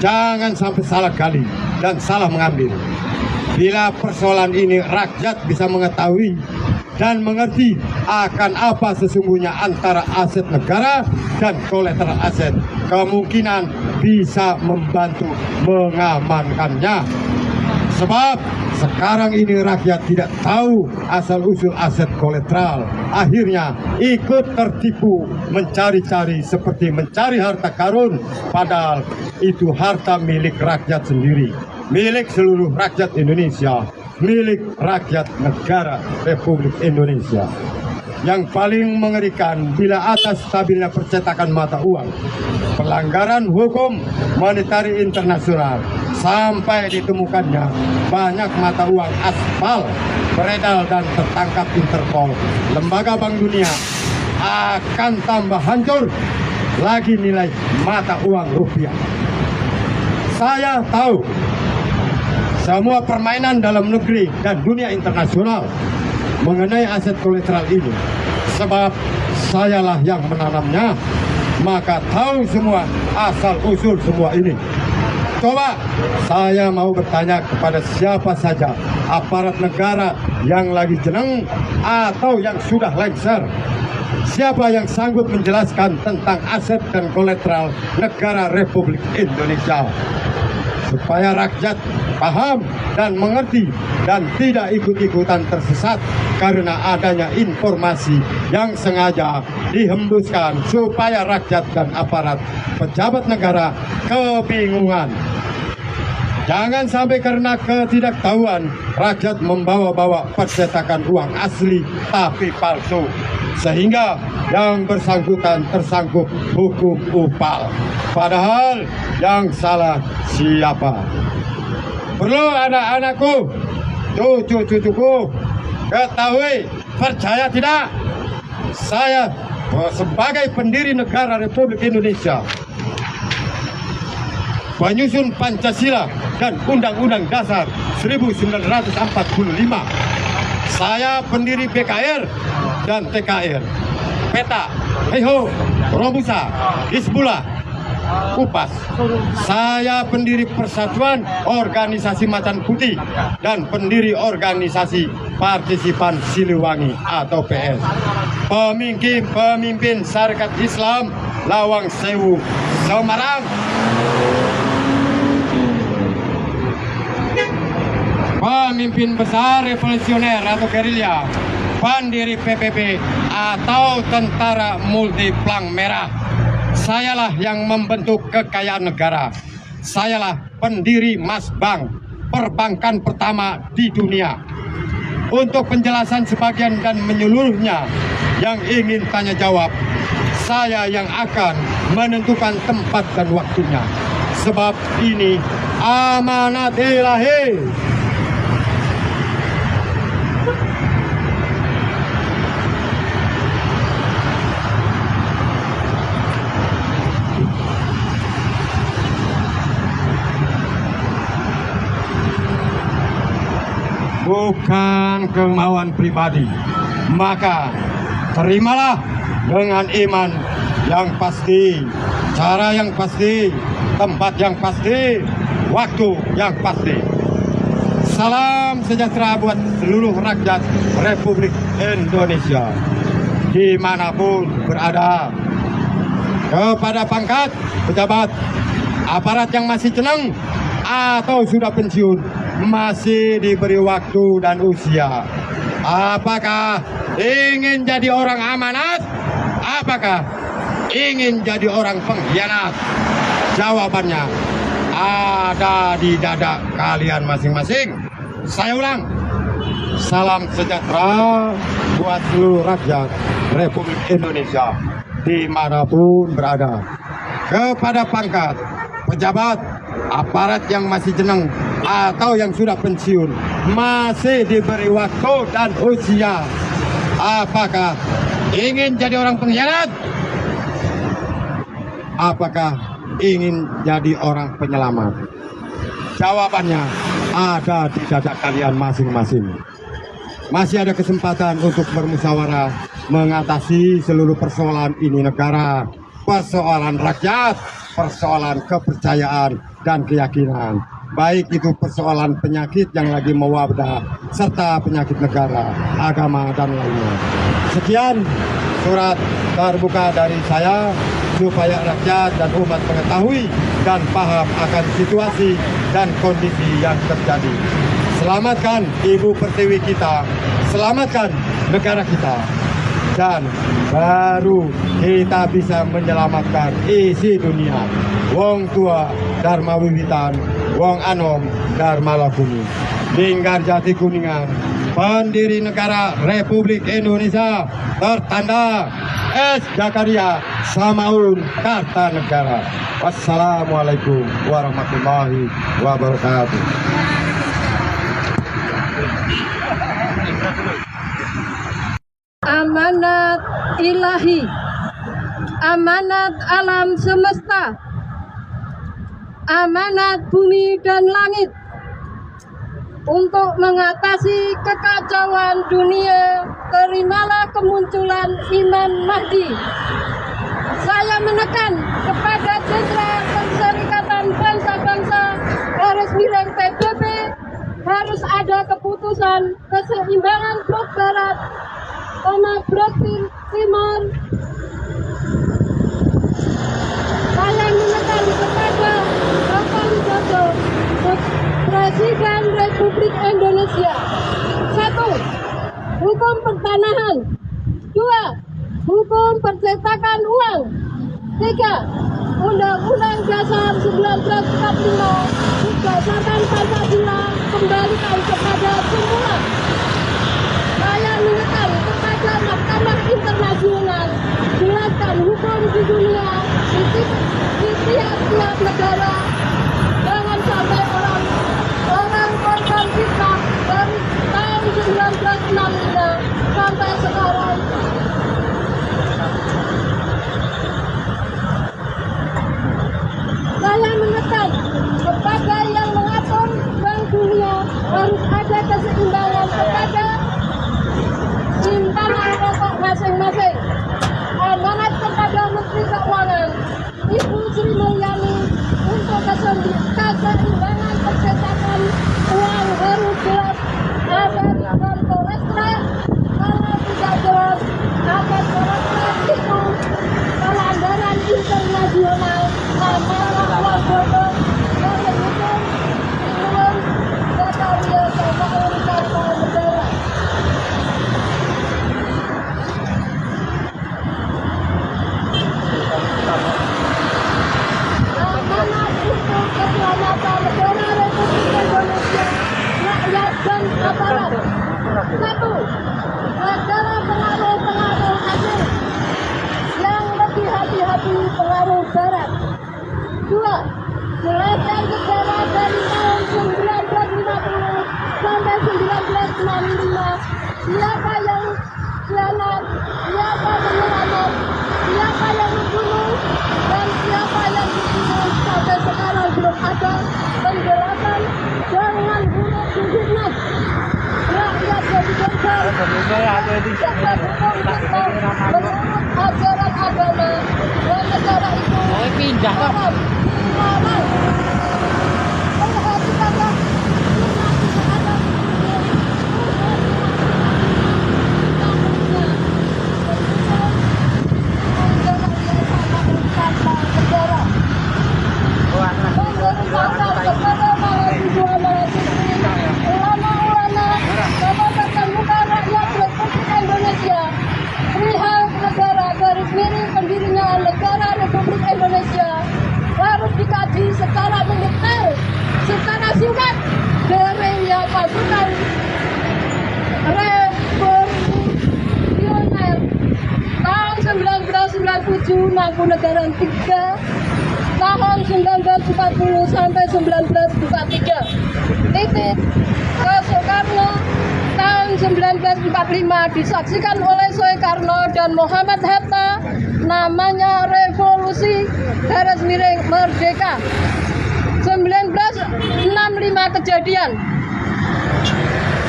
Jangan sampai salah gali dan salah mengambil. Bila persoalan ini rakyat bisa mengetahui dan mengerti akan apa sesungguhnya antara aset negara dan kolateral aset, kemungkinan bisa membantu mengamankannya. Sebab Sekarang ini rakyat tidak tahu asal-usul aset kolateral. Akhirnya ikut tertipu mencari-cari seperti mencari harta karun. Padahal itu harta milik rakyat sendiri, milik seluruh rakyat Indonesia, milik rakyat negara Republik Indonesia. Yang paling mengerikan bila atas stabilnya percetakan mata uang, pelanggaran hukum monetari internasional, sampai ditemukannya banyak mata uang aspal beredar dan tertangkap Interpol, lembaga Bank Dunia, akan tambah hancur lagi nilai mata uang rupiah. Saya tahu semua permainan dalam negeri dan dunia internasional mengenai aset kolateral ini, sebab sayalah yang menanamnya, maka tahu semua asal-usul semua ini. Coba saya mau bertanya kepada siapa saja aparat negara yang lagi jeneng atau yang sudah lengser. Siapa yang sanggup menjelaskan tentang aset dan kolateral negara Republik Indonesia, supaya rakyat paham dan mengerti dan tidak ikut-ikutan tersesat karena adanya informasi yang sengaja dihembuskan supaya rakyat dan aparat pejabat negara kebingungan. Jangan sampai karena ketidaktahuan rakyat membawa-bawa percetakan uang asli tapi palsu, sehingga yang bersangkutan tersangkut hukum upal. Padahal yang salah siapa? Perlu anak-anakku, cucu-cucuku ketahui, percaya tidak? Saya sebagai pendiri negara Republik Indonesia, penyusun Pancasila dan Undang-Undang Dasar 1945, saya pendiri BKR dan TKR, PETA, HEHO, Robusa, Hizbullah, UPAS. Saya pendiri Persatuan Organisasi Macan Putih dan pendiri Organisasi Partisipan Siliwangi atau PS. Pemimpin Syarikat Islam Lawang Sewu, Semarang. Pemimpin besar revolusioner atau gerilya, pendiri PPP atau Tentara Multi Plang Merah. Sayalah yang membentuk kekayaan negara. Sayalah pendiri Masbank, perbankan pertama di dunia. Untuk penjelasan sebagian dan menyeluruhnya yang ingin tanya jawab, saya yang akan menentukan tempat dan waktunya. Sebab ini amanat ilahi. Bukan kemauan pribadi, maka terimalah dengan iman yang pasti, cara yang pasti, tempat yang pasti, waktu yang pasti. Salam sejahtera buat seluruh rakyat Republik Indonesia dimanapun berada. Kepada pangkat, pejabat, aparat yang masih ceneng atau sudah pensiun, masih diberi waktu dan usia. Apakah ingin jadi orang amanat? Apakah ingin jadi orang pengkhianat? Jawabannya ada di dada kalian masing-masing. Saya ulang, salam sejahtera buat seluruh rakyat Republik Indonesia dimanapun berada. Kepada pangkat, pejabat, aparat yang masih jeneng atau yang sudah pensiun, masih diberi waktu dan usia. Apakah ingin jadi orang pengkhianat? Apakah ingin jadi orang penyelamat? Jawabannya ada di dada kalian masing-masing. Masih ada kesempatan untuk bermusyawarah mengatasi seluruh persoalan ini negara, persoalan rakyat, persoalan kepercayaan dan keyakinan. Baik itu persoalan penyakit yang lagi mewabah, serta penyakit negara, agama, dan lainnya. Sekian surat terbuka dari saya, supaya rakyat dan umat mengetahui dan paham akan situasi dan kondisi yang terjadi. Selamatkan Ibu Pertiwi kita, selamatkan negara kita, dan baru kita bisa menyelamatkan isi dunia. Wong tua Dharma Wiwitan, wong anom Dharma Labumi. Linggar Jati Kuningan, pendiri negara Republik Indonesia, tertanda S. Jakaria Samaun Kartanegara. Wassalamualaikum warahmatullahi wabarakatuh. Amanat ilahi, amanat alam semesta, amanat bumi dan langit untuk mengatasi kekacauan dunia. Terimalah kemunculan Imam Mahdi. Saya menekan kepada Jenderal Perserikatan Bangsa-Bangsa garis miring PBB, harus ada keputusan keseimbangan blok barat sama blok timur. Saya menekan kepada Bapak Widodo, Presiden Republik Indonesia. 1. Hukum pertanahan. 2. Hukum percetakan uang. 3. Undang-Undang Dasar 1945 berdasarkan Pancasila kembalikan kepada semula. Saya menekan kepada Mahkamah Internasional, jelaskan hukum di dunia di tiap-tiap negara. Jangan sampai orang korban fitnah dari tahun 1965 sampai sekarang. Saya menekan kepada yang mengatur Bank Dunia, harus ada keseimbangan kepada simpanan pokok masing-masing. Amanat kepada Menteri Keuangan Ibu Sri Mulyani untuk keseimbangan percetakan uang harus jelas ada di konto rekening. Kalau tidak jelas akan koreksi itu pelanggaran internasional. Amanat Wabodo dari hukum Imam Jakaria Samaun Kartanegara. Amanat untuk keselamatan negara Republik Indonesia, rakyat dan aparat. 1. Adalah pengaruh-pengaruh asing yang lebih hati-hati pengaruh barat. 2. Jelaskan sejarah dari tahun 1950 sampai 1965. Siapa yang khianat, siapa penyelamat, siapa yang membunuh, dan siapa yang dibunuh. Sampai sekarang belum ada penjelasan. Jangan bunuh dirinya. Rakyat jadi korban. Tidak hukum kita menurut ajaran agama dan negara itu haram. Perhatikanlah, kita ada kepada mahasiswa, ulama-ulama, Bapak Termuka Rakyat Republik Indonesia, perihal negara garis miring pendirinya negara Republik Indonesia harus dikaji secara mendetail, secara singkat. Derengnya pasukan revolusioner tahun 1997 Mangkunegaran 3, tahun 1940 sampai 1943. Titik ke Soekarno tahun 1945 disaksikan oleh Soekarno dan Muhammad Hatta, namanya revolusi garis miring merdeka. 1965 kejadian.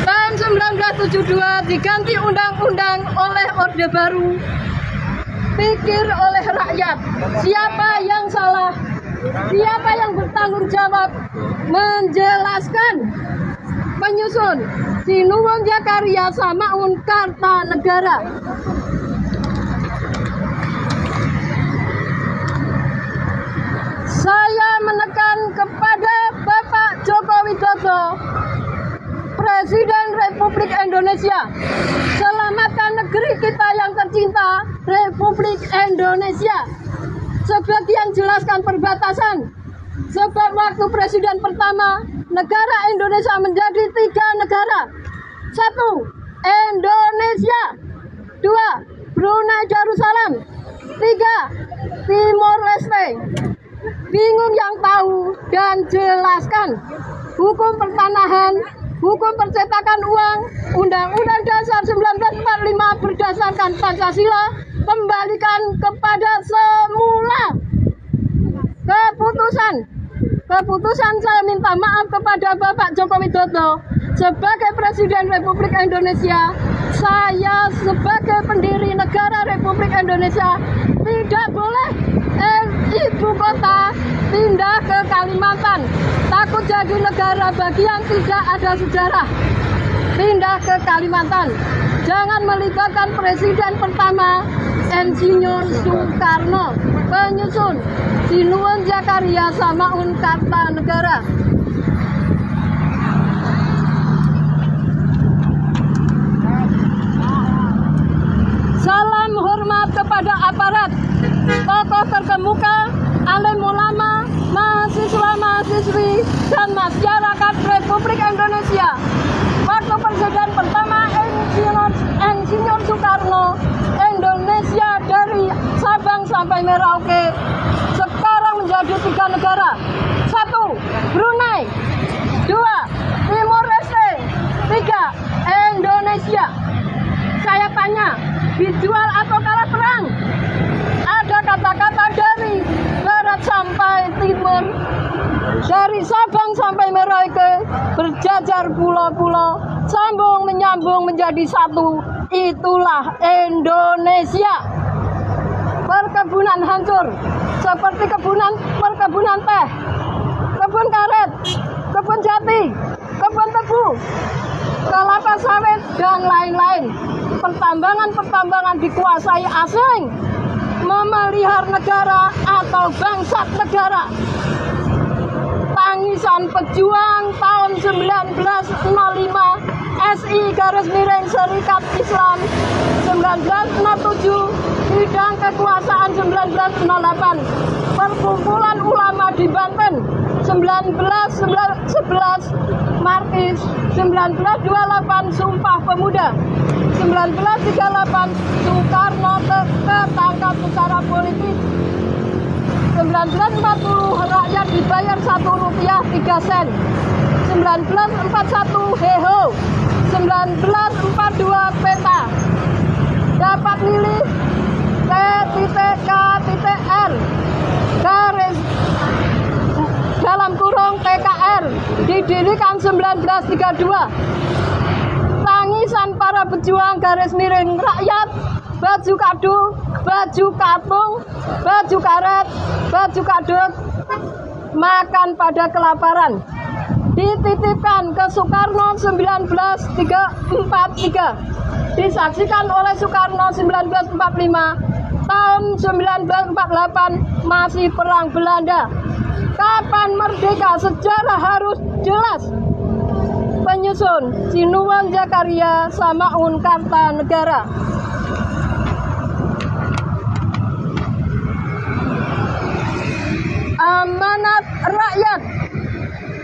Tahun 1972 diganti undang-undang oleh Orde Baru. Pikir oleh rakyat, siapa yang salah, siapa yang bertanggung jawab, menjelaskan, menyusun Sinuwun Jakaria Samaun Kartanegara. Saya menekan kepada Bapak Joko Widodo Presiden Republik Indonesia, selamatkan negeri kita yang tercinta, Republik Indonesia. Sebagian jelaskan perbatasan, sebab waktu presiden pertama, negara Indonesia menjadi 3 negara. 1. Indonesia. 2. Brunei Darussalam. 3. Timor Leste. Bingung yang tahu dan jelaskan. Hukum pertanahan, hukum percetakan uang, Undang-Undang Dasar 1945 berdasarkan Pancasila, kembalikan kepada semula. Keputusan saya minta maaf kepada Bapak Joko Widodo sebagai Presiden Republik Indonesia. Saya sebagai pendiri negara Republik Indonesia tidak boleh ibu kota pindah ke Kalimantan. Takut jadi negara bagian tidak ada sejarah. Pindah ke Kalimantan. Jangan melibatkan presiden pertama Insinyur Soekarno. Penyusun Sinuwun Zakaria Samaun Kartanegara. Salam hormat kepada aparat, tokoh terkemuka, alim ulama, mahasiswa-mahasiswi, dan masyarakat Republik Indonesia. Waktu presiden pertama Insinyur Soekarno, Indonesia dari Sabang sampai Merauke sekarang menjadi 3 negara. 1. Brunei. 2. Timor Leste. 3. Indonesia. Saya tanya, dijual atau kalah perang? Ada kata-kata dari barat sampai timur, dari Sabang sampai Merauke, berjajar pulau-pulau, sambung menyambung menjadi satu. Itulah Indonesia. Perkebunan hancur, seperti perkebunan teh, kebun karet, kebun jati, kebun tebu, kelapa sawit, dan lain-lain. Pertambangan dikuasai asing, memelihara negara atau bangsat negara. Tangisan pejuang tahun 1905, SI _Serikat Islam 1967, bidang kekuasaan 1908, perkumpulan ulama di Banten 1911, Martis 1928, Sumpah Pemuda 1938, Soekarno tertangkap secara politik 1940, rakyat dibayar Rp1 3 sen. 1941, Heho. 1942, peta. Dapat milih T.K.R. garis dalam kurung TKR. Didirikan 1932. Tangisan para pejuang garis miring rakyat, baju kadu, baju katung, baju karet, baju kadut, makan pada kelaparan. Dititipkan ke Soekarno 1943, disaksikan oleh Soekarno 1945, tahun 1948 masih perang Belanda. Kapan merdeka? Sejarah harus jelas. Penyusun Sinuwun Zakaria Samaun Kartanegara.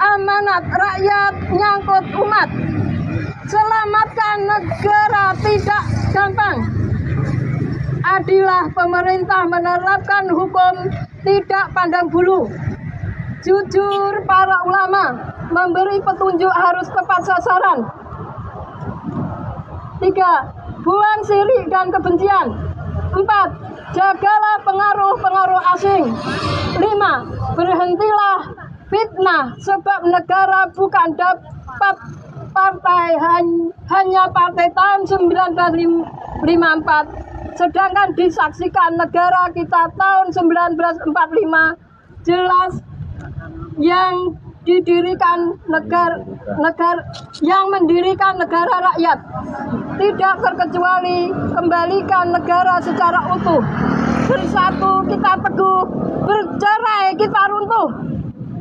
Amanat rakyat nyangkut umat. Selamatkan negara tidak gampang. Adilah pemerintah menerapkan hukum tidak pandang bulu. Jujur para ulama, memberi petunjuk harus tepat sasaran. 3. Buang sirik dan kebencian. 4. Jagalah pengaruh-pengaruh asing. 5. Berhentilah fitnah, sebab negara bukan dapat partai, hanya partai tahun 1954, sedangkan disaksikan negara kita tahun 1945. Jelas yang didirikan yang mendirikan negara rakyat, tidak terkecuali kembalikan negara secara utuh. Bersatu kita teguh, bercerai kita runtuh.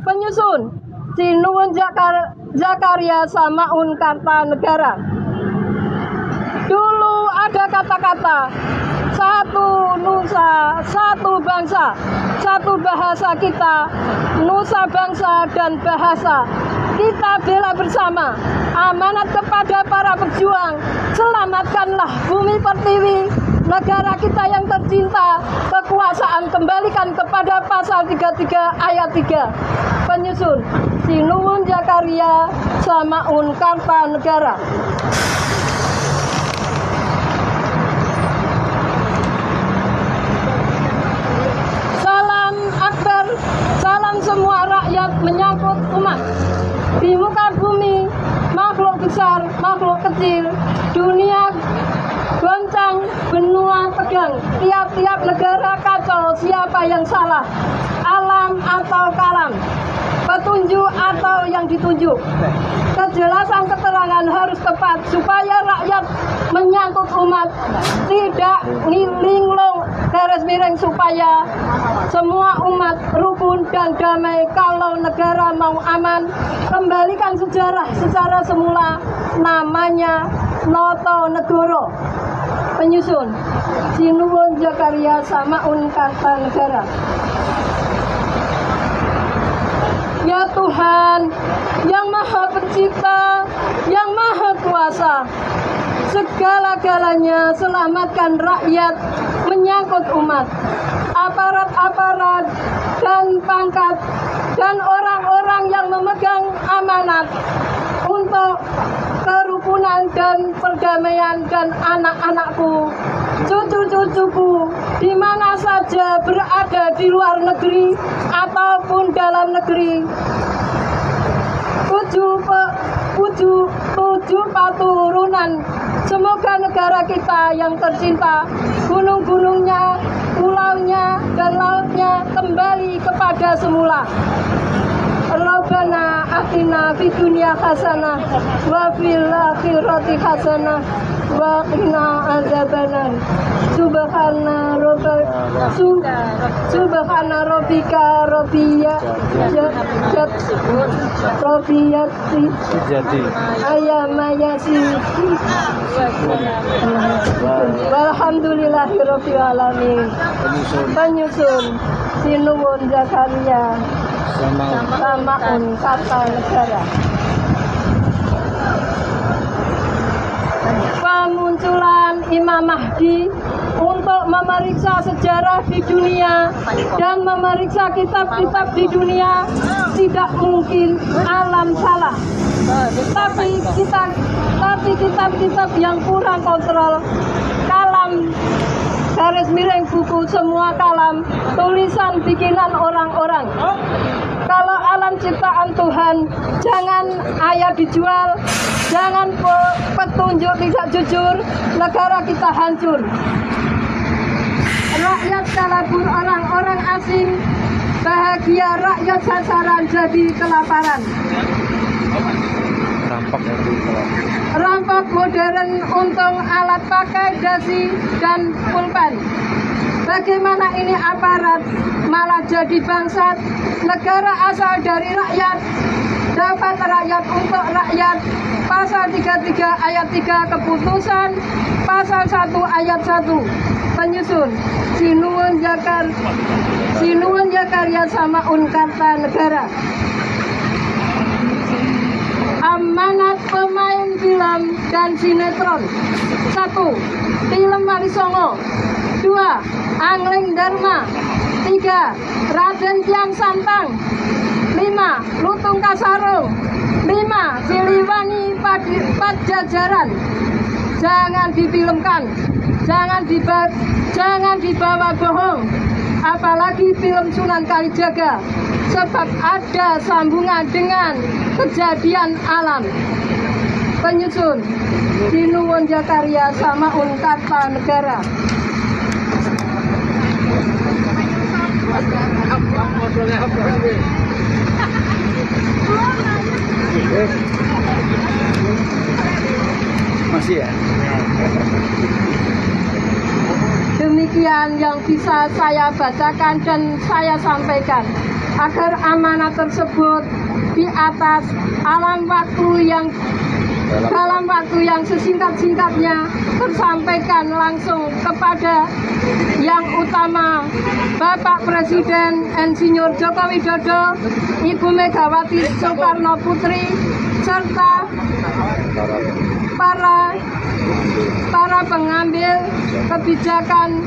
Penyusun Sinuwun Zakaria Samaun Kartanegara. Dulu ada kata-kata, satu nusa, satu bangsa, satu bahasa kita, nusa bangsa dan bahasa. Kita bela bersama, amanat kepada para pejuang, selamatkanlah bumi pertiwi, negara kita yang tercinta, kekuasaan kembalikan kepada pasal 33 ayat 3. Penyusun, Sinuwun Zakaria Samaun Kartanegara. Salam Akbar, salam semua rakyat menyangkut umat. Di muka bumi, makhluk besar, makhluk kecil, dunia goncang, benua tegang, tiap-tiap negara kacau, siapa yang salah, alam atau kalam, petunjuk atau yang ditunjuk. Kejelasan keterangan harus tepat supaya rakyat menyangkut umat tidak linglung, garis miring, supaya semua umat rukun dan damai. Kalau negara mau aman, kembalikan sejarah secara semula, namanya Noto Negoro. Penyusun, Sinuwun Zakaria Samaun Kartanegara. Ya Tuhan, yang Maha Pencipta, yang Maha Kuasa, segala-galanya selamatkan rakyat menyangkut umat, aparat-aparat dan pangkat, dan orang-orang yang memegang amanat untuk kerukunan dan perdamaian, dan anak-anakku, cucu-cucuku, di mana saja berada di luar negeri ataupun dalam negeri. Tujuh paturunan, semoga negara kita yang tercinta, gunung-gunungnya, pulaunya, dan lautnya kembali kepada semula. Rabbana atina fid dunya hasanah wa fil akhirati hasanah wa qina adzabannar. Subhana rabbika rabbiyati ayamayasi walhamdulillahi rabbil alamin. Penyusun, Sinuwun Zakaria Samaun Kartanegara. Pemunculan Imam Mahdi untuk memeriksa sejarah di dunia dan memeriksa kitab-kitab di dunia tidak mungkin alam salah. Tapi kitab-kitab yang kurang kontrol, kalam, garis miring buku, semua kalam, tulisan bikinan orang-orang. Kalau alam ciptaan Tuhan, jangan ayat dijual, jangan petunjuk tidak jujur, negara kita hancur. Rakyat kalabur orang-orang asing, bahagia rakyat sasaran jadi kelaparan. Rampok modern untung alat pakai, dasi, dan pulpen. Bagaimana ini aparat malah jadi bangsat? Negara asal dari rakyat, dapat rakyat untuk rakyat. Pasal 33 ayat 3 keputusan, pasal 1 ayat 1. Penyusun, Sinuwun Zakaria Samaun Kartanegara. Amanat pemain film dan sinetron. 1. Film Wali Songo. 2. Angling Dharma. 3. Raden Kian Santang. 5. Lutung Kasarung. 5. Siliwangi Pajajaran. Jangan difilmkan, jangan dibawa bohong, apalagi film Sunan Kalijaga, sebab ada sambungan dengan kejadian alam. Penyusun, Sinuwun Zakaria Samaun Kartanegara. Masih ya? Demikian yang bisa saya bacakan dan saya sampaikan, agar amanat tersebut di atas dalam waktu yang sesingkat-singkatnya tersampaikan langsung kepada yang utama Bapak Presiden Insinyur Joko Widodo, Ibu Megawati Soekarno Putri, serta para pengambil kebijakan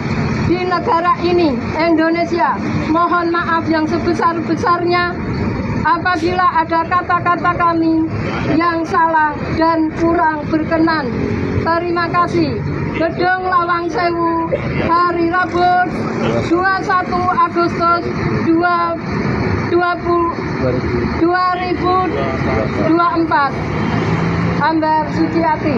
di negara ini, Indonesia. Mohon maaf yang sebesar-besarnya apabila ada kata-kata kami yang salah dan kurang berkenan. Terima kasih. Gedung Lawang Sewu, hari Rabu 21 Agustus 2024. Ambar Suciati.